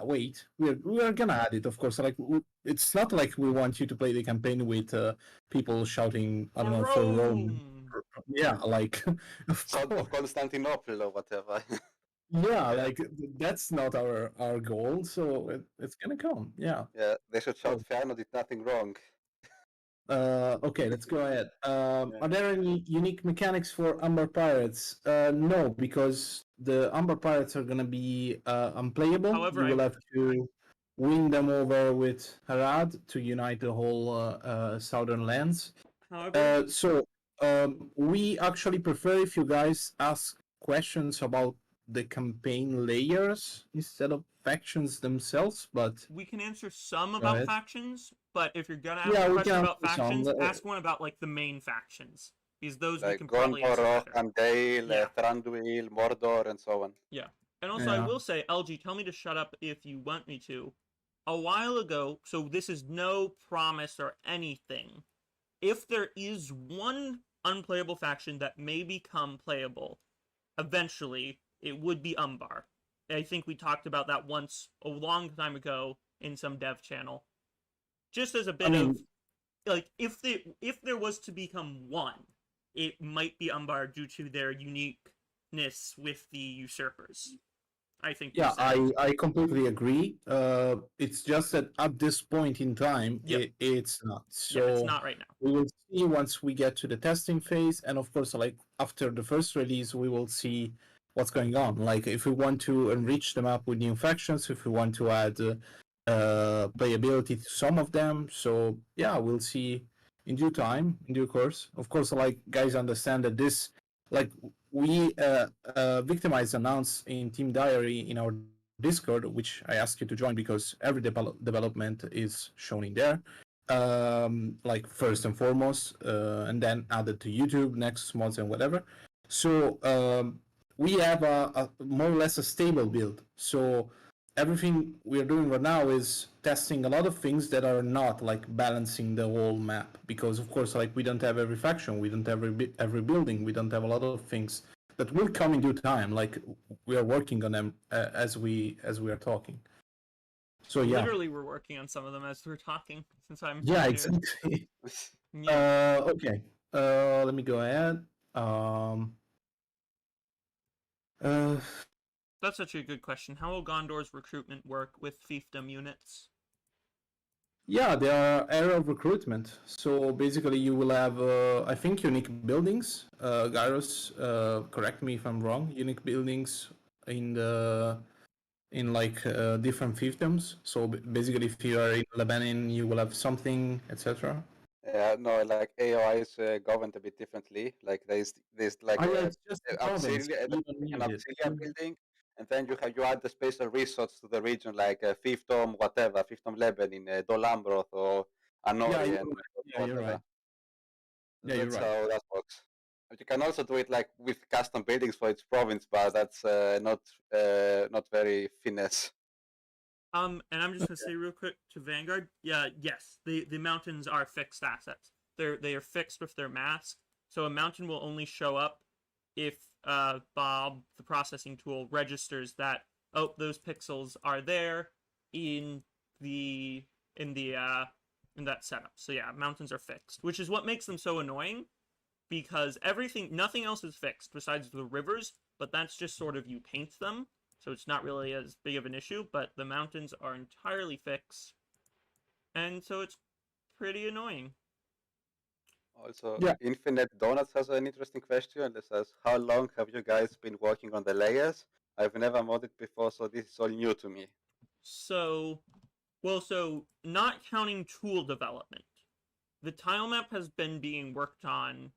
wait. We're gonna add it, of course. Like, it's not like we want you to play the campaign with people shouting, I don't know, for Rome. Yeah, like of Constantinople or whatever. Yeah, like that's not our goal, so it's gonna come. Yeah. Yeah, they should shout Fëanor did nothing wrong. Okay, let's go ahead. Yeah. Are there any unique mechanics for Umber Pirates? No, because the Umber Pirates are gonna be unplayable. However, You will have to win them over with Harad to unite the whole southern lands. However, We actually prefer if you guys ask questions about the campaign layers instead of factions themselves, but we can answer some go about ahead. factions, but if you're gonna ask Yeah, a we question can about answer some. factions, ask one about like the main factions. Because those we Like can probably answer Gondor, better. Andale, Yeah. Thranduil, Mordor, and so on. Yeah. And also, I Yeah. will say, LG, tell me to shut up if you want me to. A while ago, so this is no promise or anything. If there is one unplayable faction that may become playable, eventually, it would be Umbar. I think we talked about that once a long time ago in some dev channel. Just as a bit of like, if there was to become one, it might be Umbar due to their uniqueness with the usurpers. I think. Yeah, I completely agree. It's just that at this point in time, Yep. it's not. So Yeah, it's not right now. we will see once we get to the testing phase, and of course, like after the first release, we will see what's going on. Like if we want to enrich the map with new factions, if we want to add playability to some of them. So yeah, we'll see in due time, in due course. Of course, like guys understand that this, like we Victimize announced in Team Diary in our Discord, which I ask you to join because every development is shown in there. Like first and foremost, and then added to YouTube, Nexus mods, and whatever. So we have a more or less a stable build. So everything we're doing right now is testing a lot of things that are not like balancing the whole map, because of course like we don't have every faction, we don't have every building, we don't have a lot of things that will come in due time. Like we are working on them as we are talking. So yeah, Literally, we're working on some of them as we're talking. Since I'm yeah, here. exactly. Yeah. Okay, let me go ahead. That's such a good question. How will Gondor's recruitment work with fiefdom units? Yeah, there are area of recruitment. So basically, you will have, I think, unique buildings. Gyros, correct me if I'm wrong. Unique buildings in like different fiefdoms. So basically, if you are in Lebanon, you will have something, etc. Yeah, no, like AOI is governed a bit differently. Like there's like It's just an province. auxilia, You don't need it. building, and then you add the special resorts to the region, like fiefdom whatever, fiefdom Lebanon in Dolambroth or Anori, Yeah, and you're right. Yeah, you're That's right. how that works. But you can also do it like with custom buildings for each province, but that's not very finesse. And I'm just gonna say real quick to Vanguard. Yeah, yes, the mountains are fixed assets. They are fixed with their mask. So a mountain will only show up if Bob, the processing tool, registers that those pixels are there in that setup. So yeah, mountains are fixed, which is what makes them so annoying, because nothing else is fixed besides the rivers, but that's just sort of you paint them. So it's not really as big of an issue, but the mountains are entirely fixed. And so it's pretty annoying. Also, Yeah. Infinite Donuts has an interesting question. It says, how long have you guys been working on the layers? I've never modded before, so this is all new to me. So not counting tool development, the Tilemap has been being worked on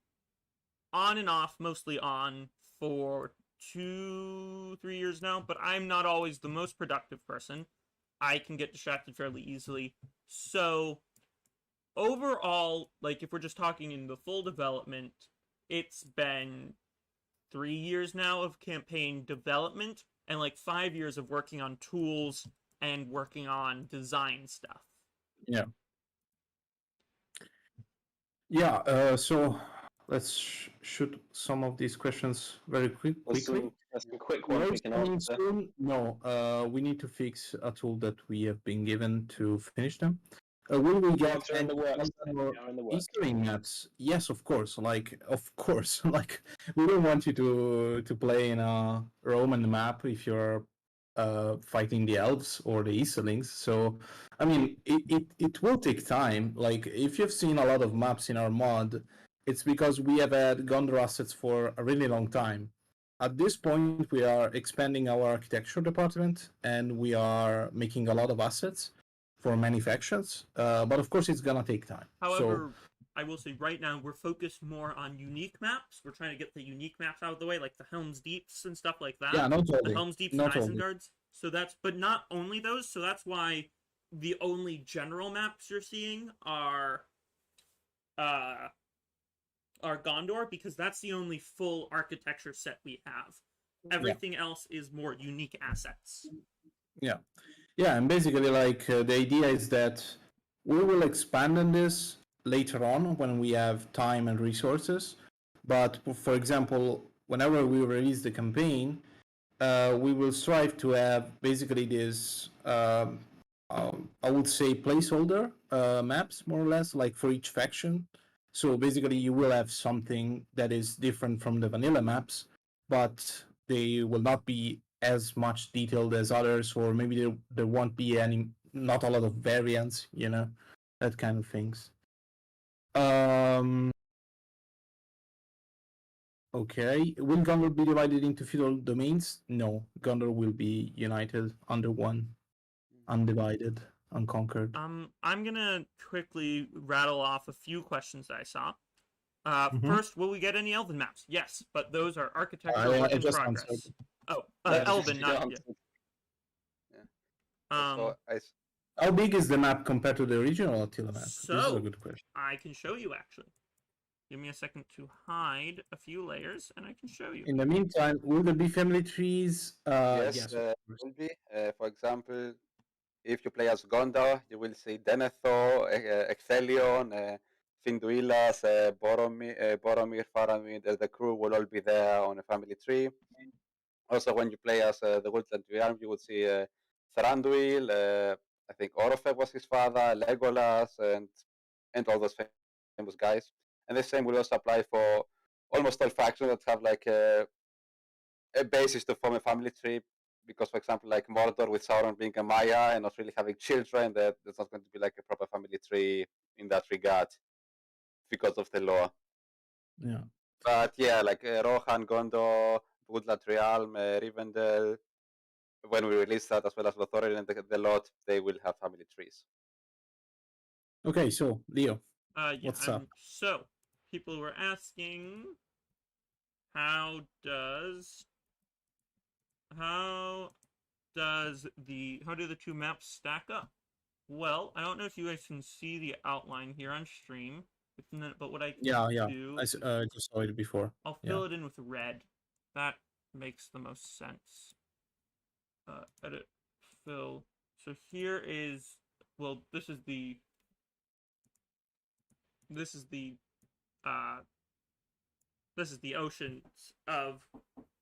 and off, mostly on, for 2-3 years now, but I'm not always the most productive person. I can get distracted fairly easily. So overall, like if we're just talking in the full development, it's been 3 years now of campaign development and like 5 years of working on tools and working on design stuff. Yeah. Yeah, so let's shoot some of these questions very quickly. There's some quick ones we can answer. Soon? No, we need to fix a tool that we have been given to finish them. Will we get They're in the works. Easter egg maps? Yes, of course. Like, of course. Like, we don't want you to play in a Roman map if you're fighting the elves or the Easterlings. So, I mean, it will take time. Like, if you've seen a lot of maps in our mod, it's because we have had Gondor assets for a really long time. At this point, we are expanding our architecture department, and we are making a lot of assets for many factions. But of course, it's gonna take time. However, I will say right now we're focused more on unique maps. We're trying to get the unique maps out of the way, like the Helm's Deeps and stuff like that. Yeah, not totally. The Helm's Deeps not and totally. Isenguards. So that's, but not only those. So that's why the only general maps you're seeing are Gondor, because that's the only full architecture set we have. Everything else is more unique assets. Yeah, and basically, like the idea is that we will expand on this later on when we have time and resources. But for example, whenever we release the campaign, we will strive to have basically this, I would say, placeholder maps, more or less, like for each faction. So basically, you will have something that is different from the vanilla maps, but they will not be as much detailed as others, or maybe there won't be not a lot of variants, that kind of things. Okay, will Gondor be divided into feudal domains? No, Gondor will be united under one, undivided, unconquered. I'm gonna quickly rattle off a few questions that I saw. First, will we get any Elven maps? Yes, but those are architectural work in progress. Answered. Oh, Elven, not yet. How big is the map compared to the original Attila map? So, this is a good question. I can show you, actually. Give me a second to hide a few layers, and I can show you. In the meantime, will there be family trees? Yes, will be. For example, if you play as Gondor, you will see Denethor, Ecthelion, Finduilas, Boromir, Faramir. The crew will all be there on a family tree. Also, when you play as the Woodland Realm, you will see Thranduil. I think Orofeb was his father, Legolas, and all those famous guys. And the same will also apply for almost all factions that have like a basis to form a family tree. Because, for example, like Mordor with Sauron being a Maya and not really having children, there's not going to be like a proper family tree in that regard because of the law. Yeah. But yeah, like Rohan, Gondor, Woodland Realm, Rivendell, when we release that, as well as Lothlorien and the lot, they will have family trees. Okay, so Leo, what's up? So people were asking, how do the two maps stack up? Well, I don't know if you guys can see the outline here on stream, but what I can do, I just saw it before. I'll fill it in with red. That makes the most sense. Edit, fill. So here is, well, this is the oceans of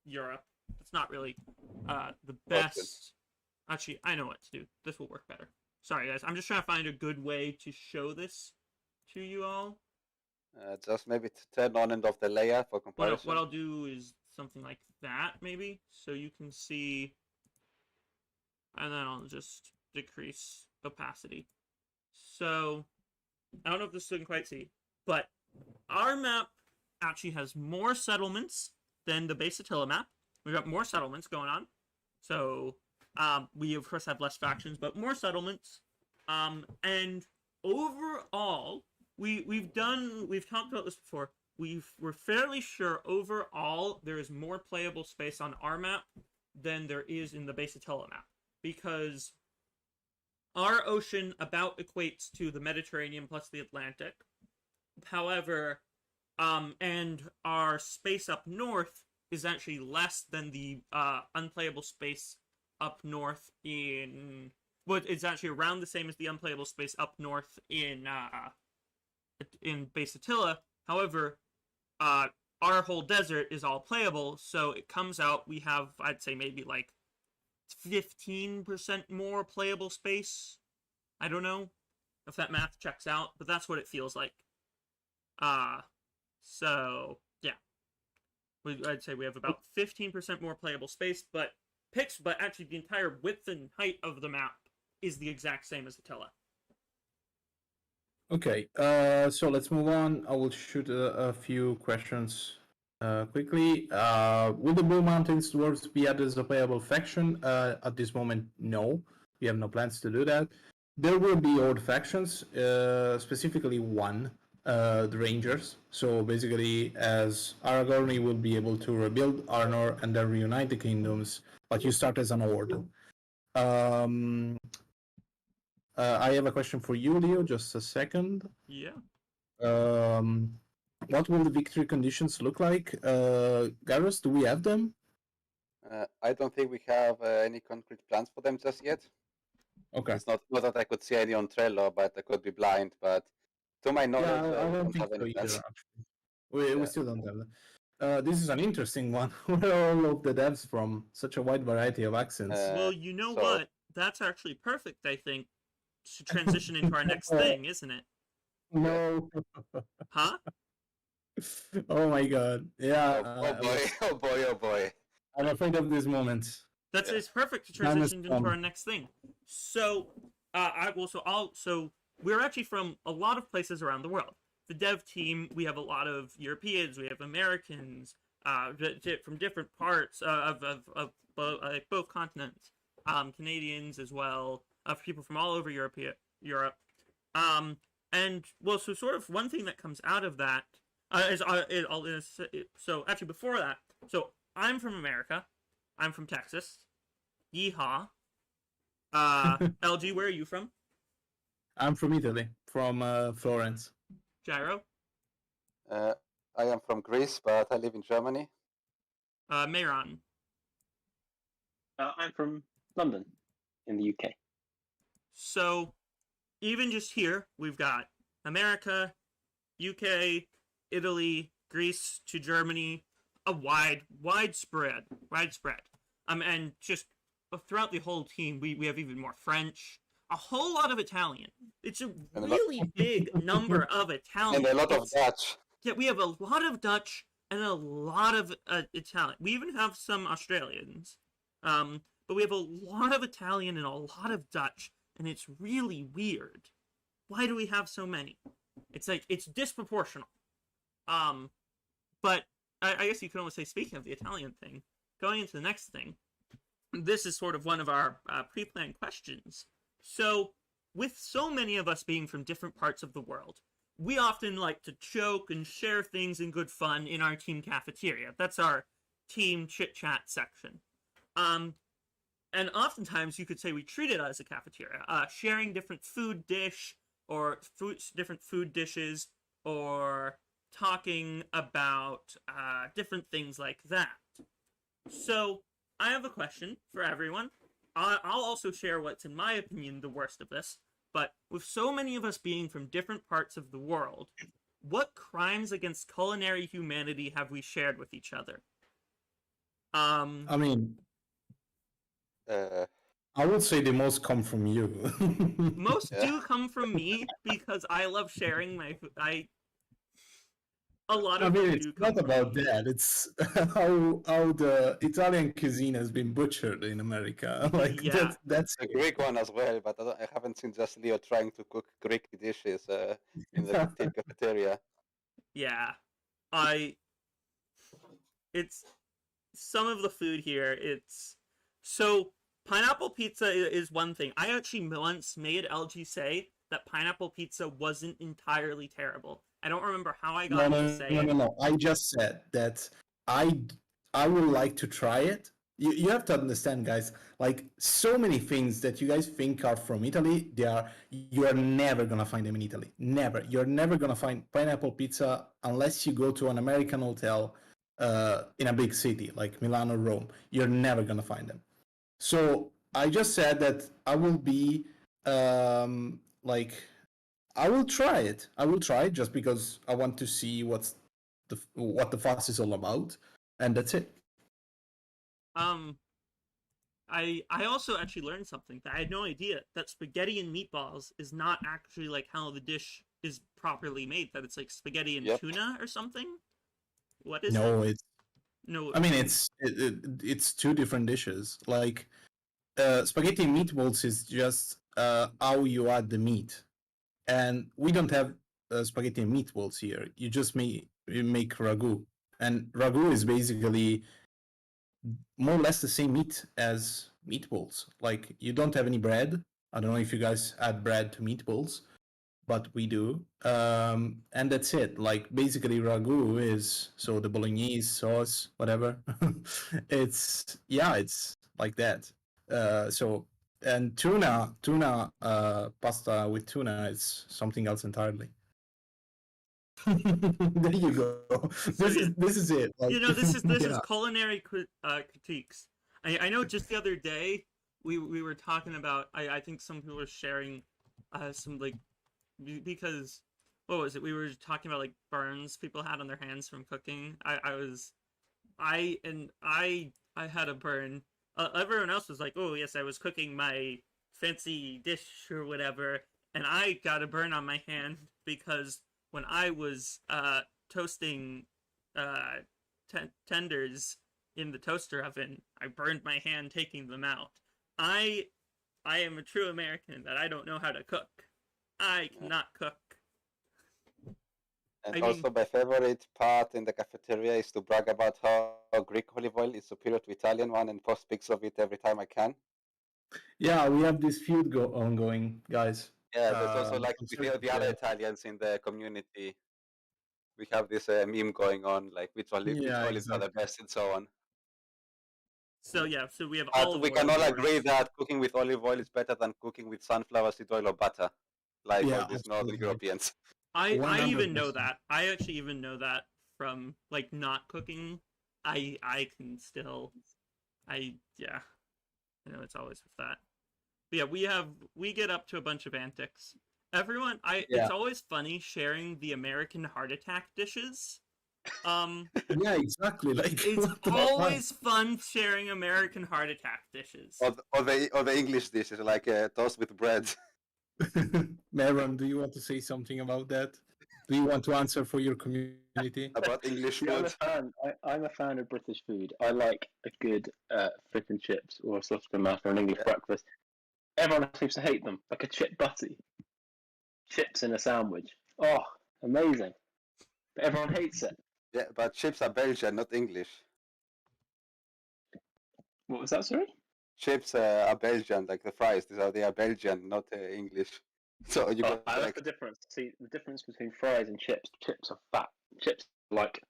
Europe. It's not really the best. Actually, I know what to do. This will work better. Sorry, guys. I'm just trying to find a good way to show this to you all. Just maybe turn on end of the layer for comparison. What I'll do is something like that, maybe, so you can see. And then I'll just decrease opacity. So, I don't know if this you can quite see, but our map actually has more settlements than the base Attila map. We've got more settlements going on. So, we of course have less factions, but more settlements. And overall, we've talked about this before. We're fairly sure overall there is more playable space on our map than there is in the base Attila map. Because our ocean about equates to the Mediterranean plus the Atlantic. However, and our space up north is actually less than the unplayable space up north in... Well, it's actually around the same as the unplayable space up north in base Attila. However, our whole desert is all playable, so it comes out, we have, I'd say maybe like 15% more playable space. I don't know if that math checks out, but that's what it feels like. So, yeah. I'd say we have about 15% more playable space, but picks, but actually the entire width and height of the map is the exact same as Attila. Okay, so let's move on. I will shoot a few questions quickly. Will the Blue Mountains Dwarves be added as a playable faction? At this moment, no. We have no plans to do that. There will be old factions, specifically one, the Rangers. So basically, as Aragorn will be able to rebuild Arnor and then reunite the kingdoms, but you start as an Horde. I have a question for you, Leo. Just a second. Yeah. What will the victory conditions look like? Garrus, do we have them? I don't think we have any concrete plans for them just yet. Okay. It's not that I could see any on Trello, but I could be blind. But to my knowledge, I we don't don't think have so any either, plans. actually. We still don't have them. This is an interesting one. Where are all of the devs from? Such a wide variety of accents. Well, you know what? That's actually perfect, I think, to transition into our next thing, isn't it? No. Huh? Oh my god. Yeah. Oh boy, oh boy, oh boy. I'm afraid of this moment. That's it's perfect to transition into our next thing. So, so we're actually from a lot of places around the world. The dev team, we have a lot of Europeans, we have Americans, from different parts of both continents, Canadians as well, people from all over Europe. And well, so sort of one thing that comes out of that so actually before that, so I'm from America, I'm from Texas. Yeehaw. LG, where are you from? I'm from Italy, from Florence. Gyro? I am from Greece, but I live in Germany. Maeron? I'm from London, in the UK. So, even just here, we've got America, UK, Italy, Greece to Germany, a widespread. And just throughout the whole team, we have even more French, a whole lot of Italian. It's a really big number of Italian. And a lot of Dutch. Yeah, we have a lot of Dutch and a lot of Italian. We even have some Australians. But we have a lot of Italian and a lot of Dutch, and it's really weird. Why do we have so many? It's like, it's disproportional. But I guess you could almost say, speaking of the Italian thing, going into the next thing, this is sort of one of our pre-planned questions. So, with so many of us being from different parts of the world, we often like to joke and share things in good fun in our team cafeteria. That's our team chit-chat section. And oftentimes you could say we treat it as a cafeteria, sharing different food dish or different food dishes, or talking about different things like that. So I have a question for everyone. I'll also share what's, in my opinion, the worst of this. But with so many of us being from different parts of the world, what crimes against culinary humanity have we shared with each other? I mean, I would say the most come from you. Most do come from me because I love sharing my food. A lot of them it's do come not about that. It's how the Italian cuisine has been butchered in America. Like Yeah. that's The Greek one as well, but I haven't seen justLeo trying to cook Greek dishes in the team cafeteria. Yeah. It's some of the food here. It's so pineapple pizza is one thing. I actually once made LG say that pineapple pizza wasn't entirely terrible. I don't remember how I got him to say it. No. I just said that I would like to try it. You have to understand, guys. Like so many things that you guys think are from Italy, you are never gonna find them in Italy. Never. You're never gonna find pineapple pizza unless you go to an American hotel in a big city like Milan or Rome. You're never gonna find them. So I just said that I will be I will try it. I will try it just because I want to see what the fuss is all about, and that's it. I also actually learned something that I had no idea, that spaghetti and meatballs is not actually like how the dish is properly made. That it's like spaghetti and tuna or something. What is it? No, No, I mean, it's two different dishes. Like, spaghetti and meatballs is just how you add the meat, and we don't have spaghetti and meatballs here. You make ragu, and ragu is basically more or less the same meat as meatballs. Like, you don't have any bread. I don't know if you guys add bread to meatballs, but we do. And that's it. Like, basically, ragu is so the bolognese sauce, whatever. It's like that. So and tuna pasta with tuna is something else entirely. There you go. So, This is it. Like, this is yeah. culinary critiques. I know just the other day we were talking about. I think some people were sharing some like because what was it? We were talking about like burns people had on their hands from cooking. I had a burn. Everyone else was like, "Oh yes, I was cooking my fancy dish or whatever," and I got a burn on my hand because when I was toasting tenders in the toaster oven, I burned my hand taking them out. I am a true American that I don't know how to cook. I cannot cook. And also, my favorite part in the cafeteria is to brag about how Greek olive oil is superior to Italian one and post pics of it every time I can. Yeah, we have this feud ongoing, guys. Yeah, there's also like the other Italians in the community. We have this meme going on, like which olives are the best and so on. So yeah, so we have but we can all agree that cooking with olive oil is better than cooking with sunflower seed oil or butter, like all these Northern Europeans. I even know that. I actually even know that from like not cooking. I can still I know it's always with that. But yeah, we get up to a bunch of antics. Everyone it's always funny sharing the American heart attack dishes. Yeah, exactly. Like, it's always fun sharing American heart attack dishes. Or the English dishes, like toast with bread. Maeron, do you want to say something about that? Do you want to answer for your community? About English food? I'm a fan of British food. I like a good fish and chips or a sausage and mash or an English breakfast. Everyone seems to hate them, like a chip butty. Chips in a sandwich. Oh, amazing. But everyone hates it. Yeah, but chips are Belgian, not English. What was that, sorry? Chips are Belgian, like the fries. They are Belgian, not English. So you got that's the difference. See, the difference between fries and chips. Chips are fat. Chips are like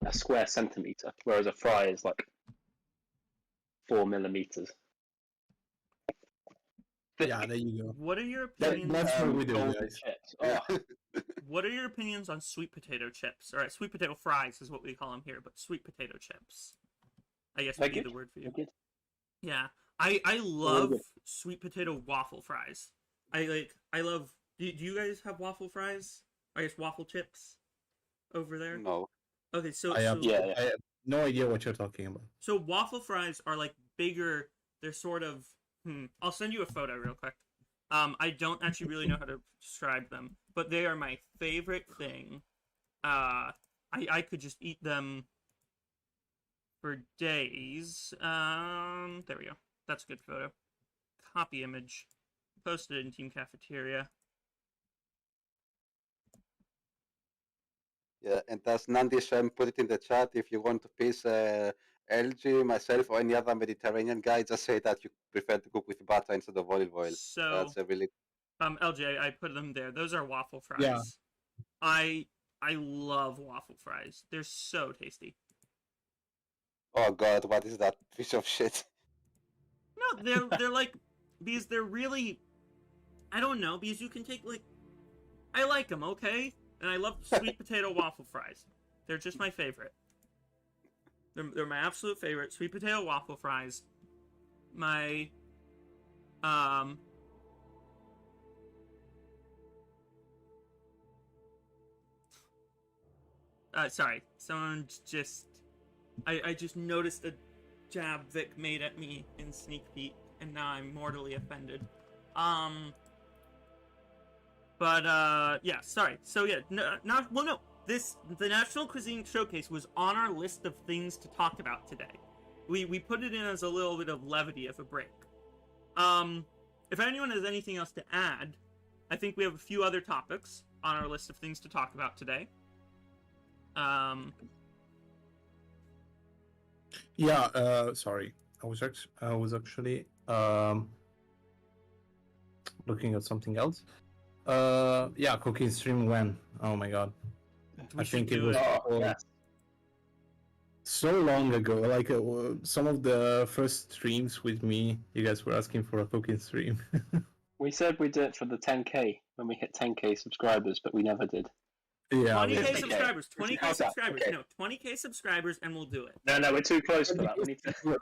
a square centimeter, whereas a fry is like 4 millimeters. Yeah, there you go. What are your opinions? That's what we do, guys. Chips. Oh. What are your opinions on sweet potato chips? All right, sweet potato fries is what we call them here, but sweet potato chips, I guess would be the word for you. Yeah, I love sweet potato waffle fries. I love. Do you guys have waffle fries? I guess waffle chips over there. No. Okay, I have no idea what you're talking about. So waffle fries are like bigger. They're sort of. I'll send you a photo real quick. I don't actually really know how to describe them, but they are my favorite thing. I could just eat them for days. There we go. That's a good photo. Copy image. Posted in Team Cafeteria. Yeah, and as Nandi Shem put it in the chat, if you want to piece LG, myself, or any other Mediterranean guy, just say that you prefer to cook with butter instead of olive oil. So that's a really LG, I put them there. Those are waffle fries. Yeah. I love waffle fries. They're so tasty. Oh god, what is that piece of shit? No, they're like because they're really I don't know, because you can take like I like them, okay? And I love sweet potato waffle fries. They're just my favorite. They're my absolute favorite. Sweet potato waffle fries. My sorry. Someone just I just noticed a jab Vic made at me in Sneak Peek, and now I'm mortally offended. But yeah, sorry. So yeah, no, the National Cuisine Showcase was on our list of things to talk about today. We put it in as a little bit of levity of a break. If anyone has anything else to add, I think we have a few other topics on our list of things to talk about today. Sorry. I was actually looking at something else. Cooking stream when? Oh my god. I think it was so long ago. Like some of the first streams with me, you guys were asking for a cooking stream. We said we'd do it for the 10k when we hit 10k subscribers, but we never did. Yeah, 20k subscribers. 20k How's that? subscribers. Okay. No, 20k subscribers, and we'll do it. No, we're too close for that. We need to. We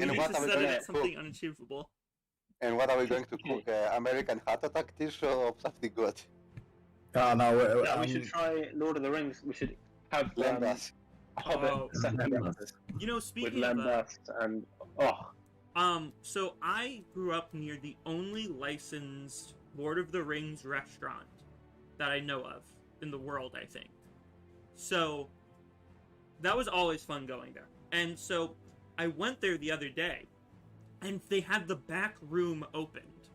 And need what to are we set going it to at something cook? unachievable. And what are we going to cook? American heart attack dish or something good? We should try Lord of the Rings. We should have Lembas. Hobbit Oh. second You know, with speaking of Lembas and so I grew up near the only licensed Lord of the Rings restaurant that I know of in the world, I think. So that was always fun going there. And so I went there the other day, and they had the back room opened.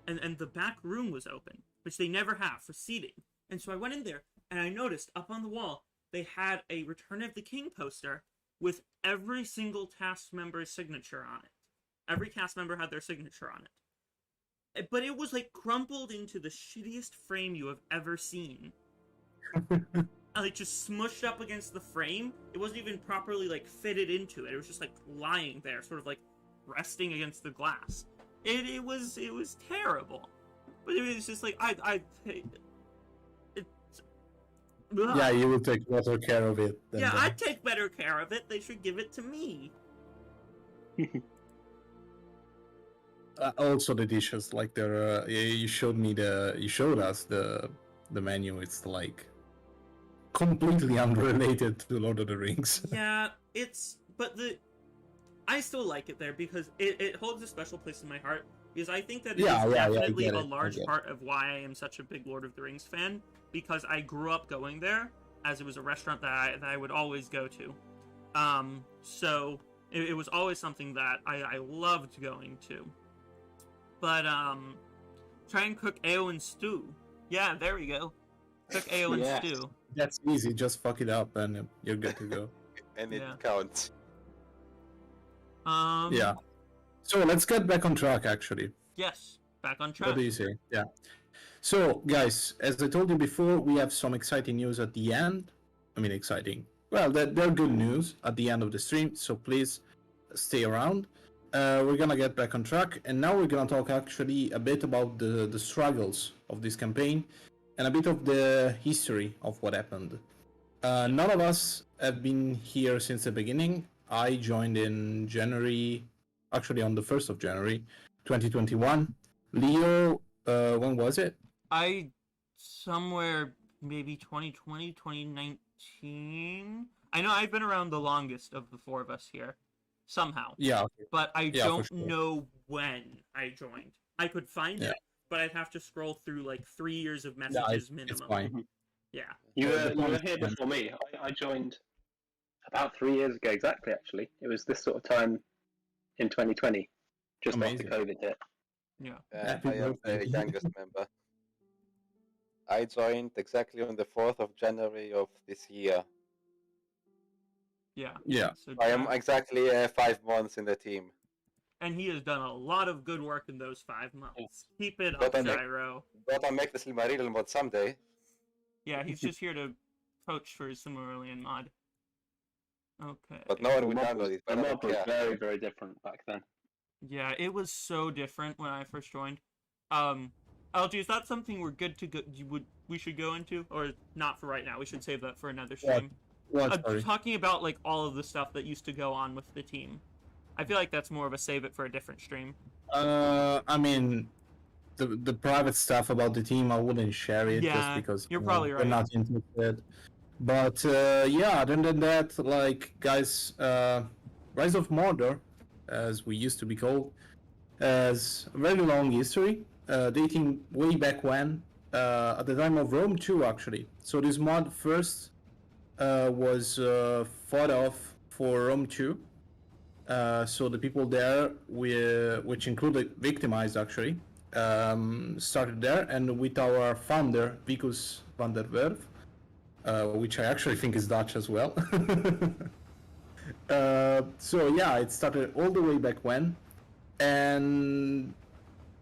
And the back room was open, which they never have for seating. And so I went in there, and I noticed up on the wall, they had a Return of the King poster with every single cast member's signature on it. Every cast member had their signature on it. But it was like crumpled into the shittiest frame you have ever seen. And like just smushed up against the frame. It wasn't even properly like fitted into it. It was just like lying there, sort of like resting against the glass. It was terrible. But it was just like Yeah, you will take better care of it. Yeah, I'd take better care of it. They should give it to me. Also the dishes, like you showed us the menu. It's like completely unrelated to Lord of the Rings. Yeah, I still like it there because it holds a special place in my heart, because I think that it is definitely a large part of why I am such a big Lord of the Rings fan, because I grew up going there as it was a restaurant that I would always go to. So it was always something that I loved going to. But try and cook Eowyn stew. Yeah, there we go. Cook Eowyn stew. That's easy. Just fuck it up and you're good to go. And it counts. Yeah. So let's get back on track, actually. Yes, back on track. What do you say? Yeah. So, guys, as I told you before, we have some exciting news at the end. I mean, exciting. Well, they're good news at the end of the stream, so please stay around. We're gonna get back on track, and now we're gonna talk actually a bit about the struggles of this campaign and a bit of the history of what happened. None of us have been here since the beginning. I joined in January, actually on the 1st of January, 2021. Leo, when was it? I somewhere maybe 2020, 2019. I know I've been around the longest of the four of us here, somehow. Yeah. Okay. But I don't know when I joined. I could find it, but I'd have to scroll through like 3 years of messages minimum. It's fine. Yeah. You were here before me. I joined about 3 years ago exactly, actually. It was this sort of time in 2020, just after COVID hit. Yeah. I am the youngest member. I joined exactly on the 4th of January of this year. Yeah. Yeah. So I am exactly 5 months in the team. And he has done a lot of good work in those 5 months. Keep it But up, Gyro. But I'll make the Silmarillion mod someday. Yeah, he's just here to coach for his Silmarillion mod. Okay. But no one would download it. The mod was very, very different back then. Yeah, it was so different when I first joined. LG, is that something we're good to go? We should go into, or not for right now? We should save that for another stream. Talking about like all of the stuff that used to go on with the team. I feel like that's more of a save it for a different stream. I mean, the private stuff about the team, I wouldn't share it just because you're probably right. We're not interested. But yeah, other than that, like guys, Rise of Mordor, as we used to be called, has a very long history, dating way back when. at the time of Rome 2, actually. So this mod first was thought of for Rome 2. So the people there, which included Victimized, actually, started there, and with our founder, Vicus van der Werf, which I actually think is Dutch as well. So yeah, it started all the way back when, and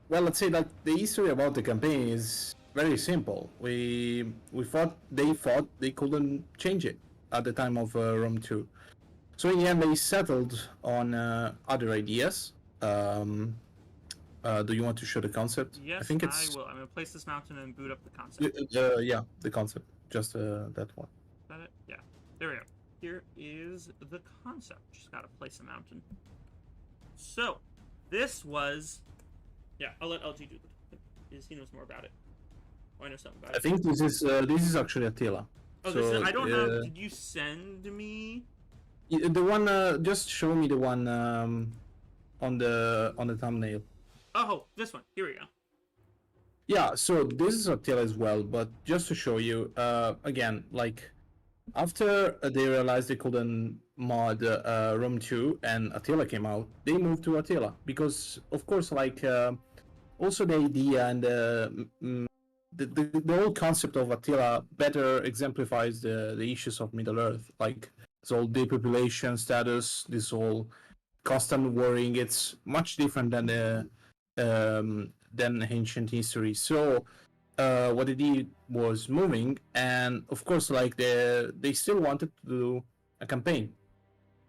well, let's say that the history about the campaign is very simple. We thought they couldn't change it at the time of Rome 2. So in the end, they settled on other ideas. Do you want to show the concept? Yes, I think it's. I will. I'm gonna place this mountain and boot up the concept. Yeah, the concept. Just that one. Is that it? Yeah. There we go. Here is the concept. Just gotta place a mountain. So, this was. Yeah, I'll let LG do it. He knows more about it. Oh, I know something about it. I think this is actually Attila. Oh, so, this is, I don't have. Did you send me? The one. Just show me the one on the thumbnail. Oh, this one. Here we go. Yeah, so this is Attila as well, but just to show you, again, like, after they realized they couldn't mod Rome 2 and Attila came out, they moved to Attila, because, of course, like, also the idea and the whole concept of Attila better exemplifies the issues of Middle-earth, like, this whole depopulation status, this whole constant worrying. It's much different than ancient history. So what they did was moving, and of course, like they still wanted to do a campaign,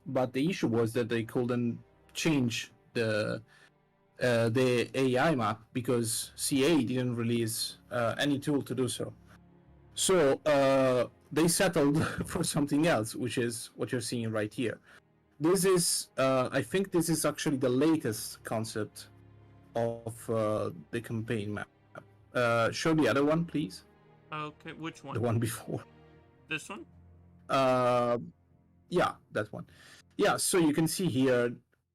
but the issue was that they couldn't change the AI map because CA didn't release any tool to do so. So they settled for something else, which is what you're seeing right here. This is, I think this is actually the latest concept of the campaign map. Show the other one, please. Okay, which one? The one before. This one? Yeah, that one. Yeah, so you can see here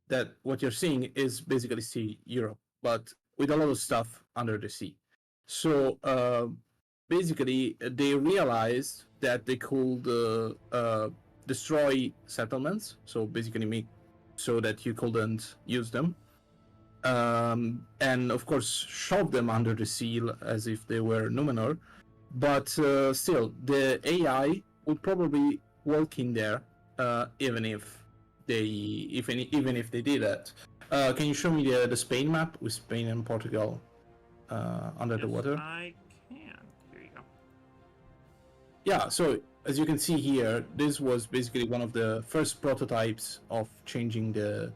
that what you're seeing is basically Sea Europe, but with a lot of stuff under the sea. So basically, they realized that they could destroy settlements, so basically make so that you couldn't use them, and of course shove them under the sea as if they were Numenor. But still, the AI would probably walk in there, even if they did that. Can you show me the Spain map with Spain and Portugal under the water? I can. Here you go. Yeah, so as you can see here, this was basically one of the first prototypes of changing the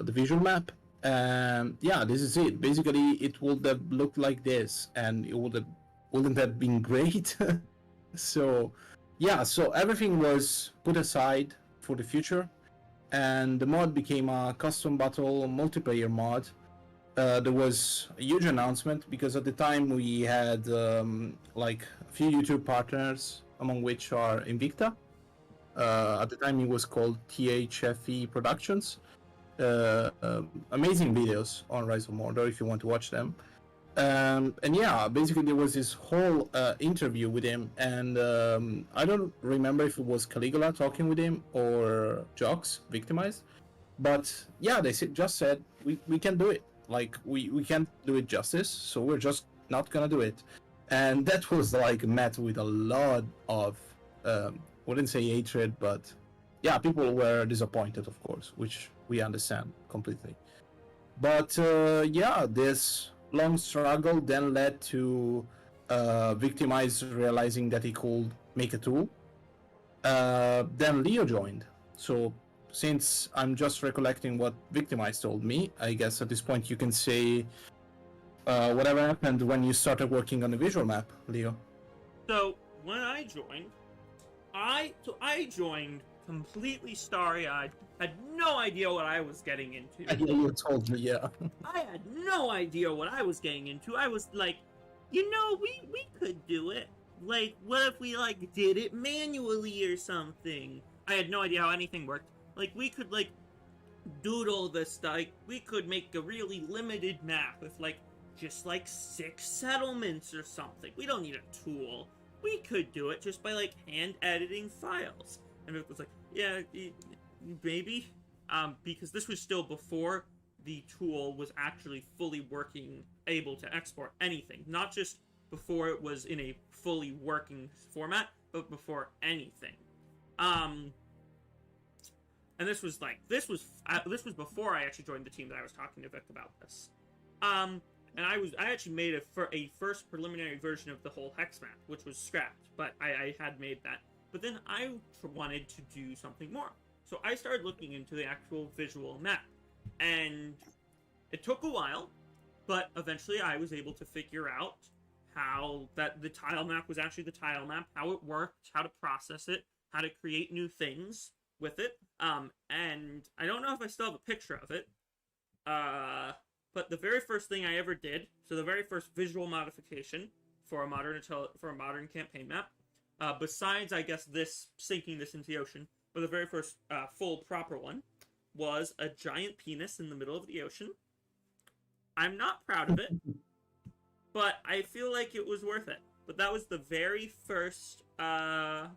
visual map. And yeah, this is it. Basically, it would have looked like this, and it wouldn't have been great. So yeah, so everything was put aside for the future, and the mod became a custom battle multiplayer mod. There was a huge announcement because at the time we had like a few YouTube partners, among which are Invicta. At the time it was called THFE Productions. Amazing videos on Rise of Mordor if you want to watch them. And yeah, basically there was this whole interview with him, and I don't remember if it was Caligula talking with him or Jox, Victimized. But yeah, they just said, we can do it. Like, we can't do it justice, so we're just not gonna do it. And that was like met with a lot of, wouldn't say hatred, but yeah, people were disappointed, of course, which we understand completely. But yeah, this long struggle then led to Victimize realizing that he could make a tool. Then Leo joined. So since I'm just recollecting what Victimize told me, I guess at this point you can say whatever happened when you started working on the visual map, Leo. So when I joined completely starry-eyed, had no idea what I was getting into. Yeah, you told me, yeah. I had no idea what I was getting into. I was like, we could do it. Like, what if we, like, did it manually or something? I had no idea how anything worked. Like, we could, like, doodle this, like, we could make a really limited map with, like, just like 6 settlements or something. We don't need a tool. We could do it just by like hand editing files. And Vic was like, yeah, maybe. Because this was still before the tool was actually fully working, able to export anything. Not just before it was in a fully working format, but before anything. And this was before I actually joined the team that I was talking to Vic about this. And I actually made a first preliminary version of the whole hex map, which was scrapped, but I had made that. But then I wanted to do something more. So I started looking into the actual visual map. And it took a while, but eventually I was able to figure out how that the tile map was actually the tile map, how it worked, how to process it, how to create new things with it. And I don't know if I still have a picture of it. But the very first thing I ever did, so the very first visual modification for a modern campaign map, besides I guess sinking this into the ocean, but the very first full proper one was a giant penis in the middle of the ocean. I'm not proud of it, but I feel like it was worth it. But that was the very first. That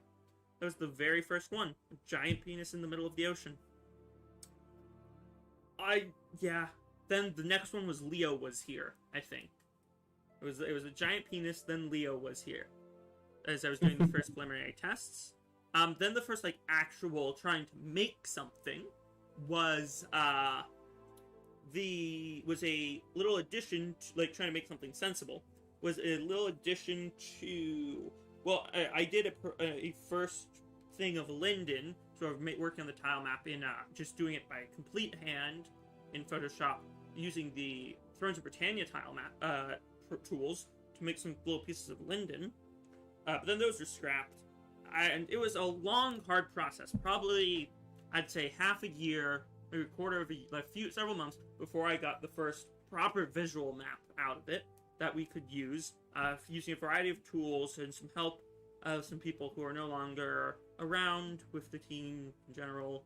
was the very first one. A giant penis in the middle of the ocean. Then the next one was Leo was here. I think it was a giant penis. Then Leo was here, as I was doing the first preliminary tests. Then the first like actual trying to make something was a little addition to, like trying to make something sensible, was a little addition to, well, I did a first thing of Linden, sort of working on the tile map in just doing it by complete hand in Photoshop using the Thrones of Britannia tile map tools to make some little pieces of Linden, but then those were scrapped, and it was a long, hard process, probably I'd say half a year, maybe a quarter of several months before I got the first proper visual map out of it that we could use, using a variety of tools and some help of some people who are no longer around with the team in general.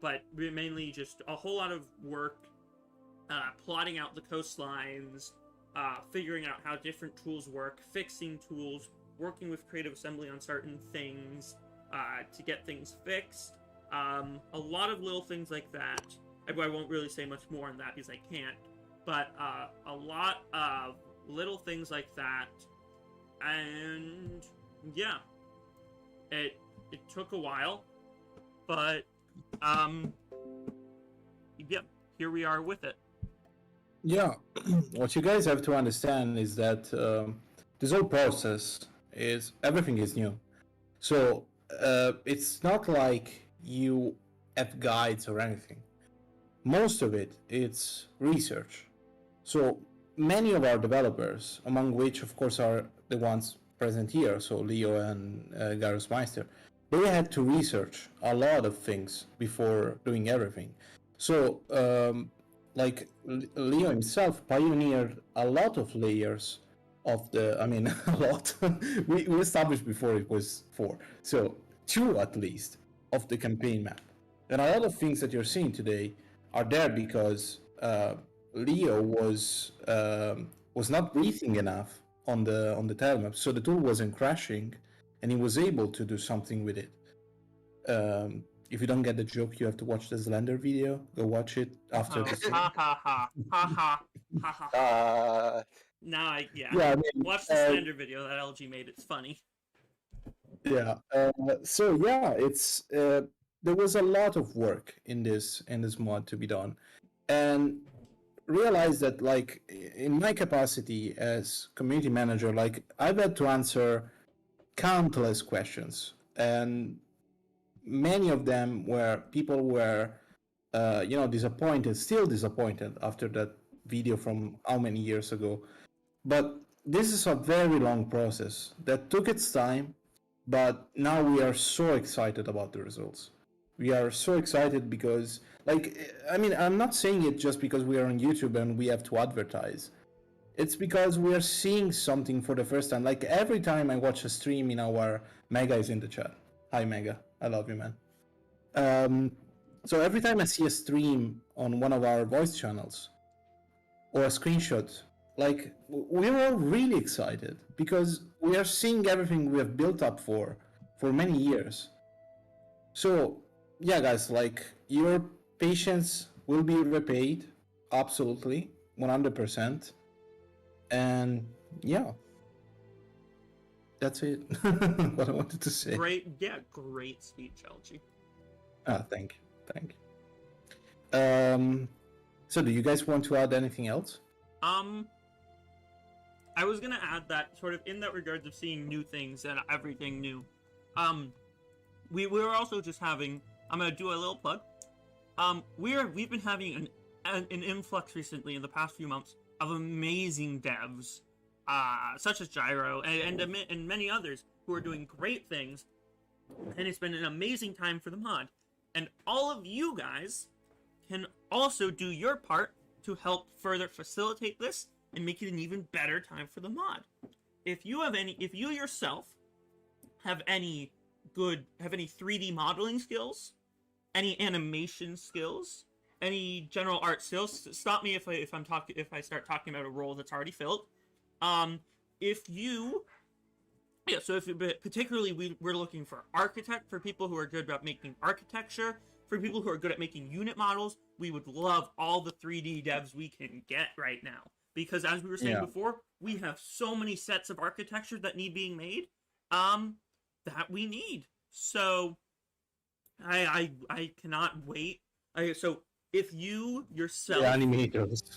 But mainly just a whole lot of work, plotting out the coastlines, figuring out how different tools work, fixing tools, working with Creative Assembly on certain things, to get things fixed. A lot of little things like that. I won't really say much more on that because I can't. But a lot of little things like that. And yeah, it took a while, but yeah, here we are with it. Yeah, what you guys have to understand is that this whole process everything is new. So it's not like you have guides or anything. Most of it's research. So many of our developers, among which of course are the ones present here, so Leo and Gyrosmeister, they had to research a lot of things before doing everything. So like Leo himself pioneered a lot of layers of a lot. we established before it was 4, so 2 at least of the campaign map. And a lot of things that you're seeing today are there because Leo was not breathing enough on the Tilemap, so the tool wasn't crashing, and he was able to do something with it. If you don't get the joke, you have to watch the Slender video. Go watch it after this. Ha ha ha ha ha ha ha. Now watch the Slender video that LG made. It's funny. Yeah. So yeah, it's there was a lot of work in this mod to be done, and realize that like in my capacity as community manager, like I've had to answer countless questions, and many of them where people were still disappointed after that video from how many years ago. But this is a very long process that took its time, but now we are so excited about the results. We are so excited because, I'm not saying it just because we are on YouTube and we have to advertise. It's because we are seeing something for the first time. Like every time I watch a stream in our Mega is in the chat. Hi Mega, I love you, man. So every time I see a stream on one of our voice channels, or a screenshot, like we're all really excited because we are seeing everything we have built up for many years. So yeah, guys, like your patience will be repaid, absolutely, 100%. And yeah, that's it. What I wanted to say. Great speech, LG. Thank you. So do you guys want to add anything else? I was gonna add that sort of in that regards of seeing new things and everything new. We were also just having. I'm gonna do a little plug. We've been having an influx recently in the past few months of amazing devs, such as Gyro and many others who are doing great things, and it's been an amazing time for the mod. And all of you guys can also do your part to help further facilitate this and make it an even better time for the mod. If you yourself have any 3D modeling skills, any animation skills, any general art skills, stop me if I start talking about a role that's already filled. Particularly we're looking for for people who are good about making architecture, for people who are good at making unit models. We would love all the 3D devs we can get right now. Because as we were saying before, we have so many sets of architecture that need being made, that we need. So, I cannot wait. So, if you yourself... animators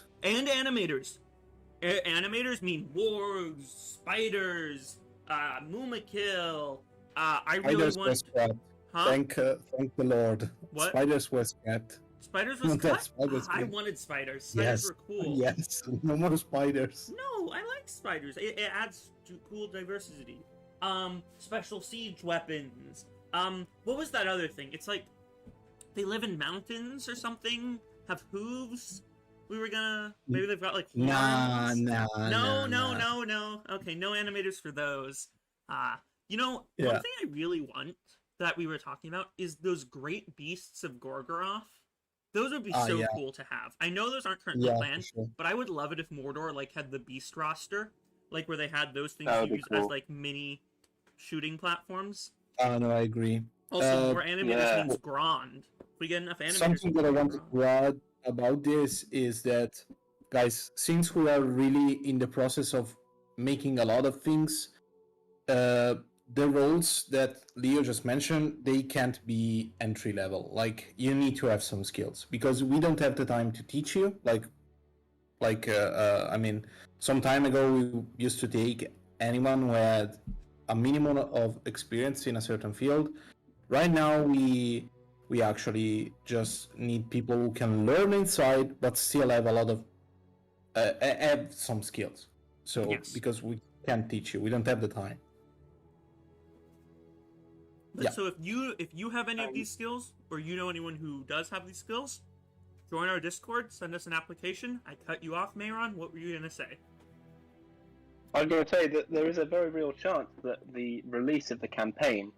mean wargs, spiders, Mumakill, I really Spiders want... were scrapped. Huh? Thank the Lord. What? Spiders were scrapped. Spiders was cut? I good. wanted spiders. Spiders were cool. Yes, no more spiders. No, I like spiders. It adds to cool diversity. Special siege weapons. What was that other thing? It's like they live in mountains or something. Have hooves. Maybe they've got like horns. No. Okay, no animators for those. One thing I really want that we were talking about is those great beasts of Gorgoroth. Those would be cool to have. I know those aren't currently planned, but I would love it if Mordor had the beast roster, where they had those things to use as mini shooting platforms. No, I agree. Also, more animators means Grond. If we get enough animators. Something that I wanted to add about this is that, guys, since we are really in the process of making a lot of things, the roles that Leo just mentioned, they can't be entry level. Like, you need to have some skills because we don't have the time to teach you. Some time ago we used to take anyone who had a minimum of experience in a certain field. Right now we actually just need people who can learn inside but still have a lot of have some skills. So because we can't teach you, we don't have the time. So if you have any of these skills, or you know anyone who does have these skills, join our Discord, send us an application. I cut you off, Maeron. What were you going to say? I was going to say that there is a very real chance that the release of the campaign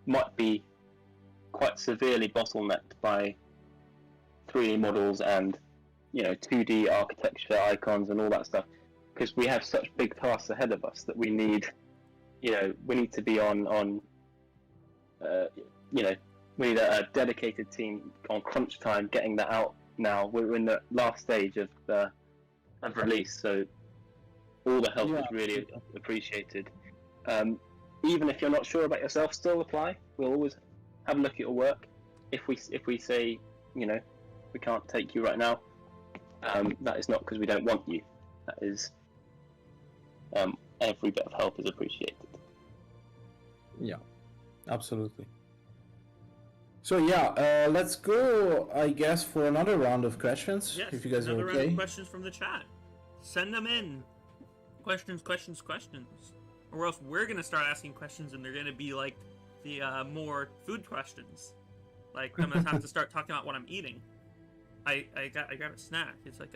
might be quite severely bottlenecked by 3D models and 2D architecture icons and all that stuff, because we have such big tasks ahead of us that we need to be on we need a dedicated team on crunch time getting that out now. We're in the last stage of release, so all the help is really appreciated. Even if you're not sure about yourself, still apply. We'll always have a look at your work. If we say we can't take you right now, that is not because we don't want you. That is every bit of help is appreciated. Yeah, absolutely. So let's go, I guess, for another round of questions. Yes, if you guys are okay. Another round of questions from the chat. Send them in. Questions. Or else we're gonna start asking questions, and they're gonna be like the more food questions. Like I'm gonna have to start talking about what I'm eating. I got a snack. It's like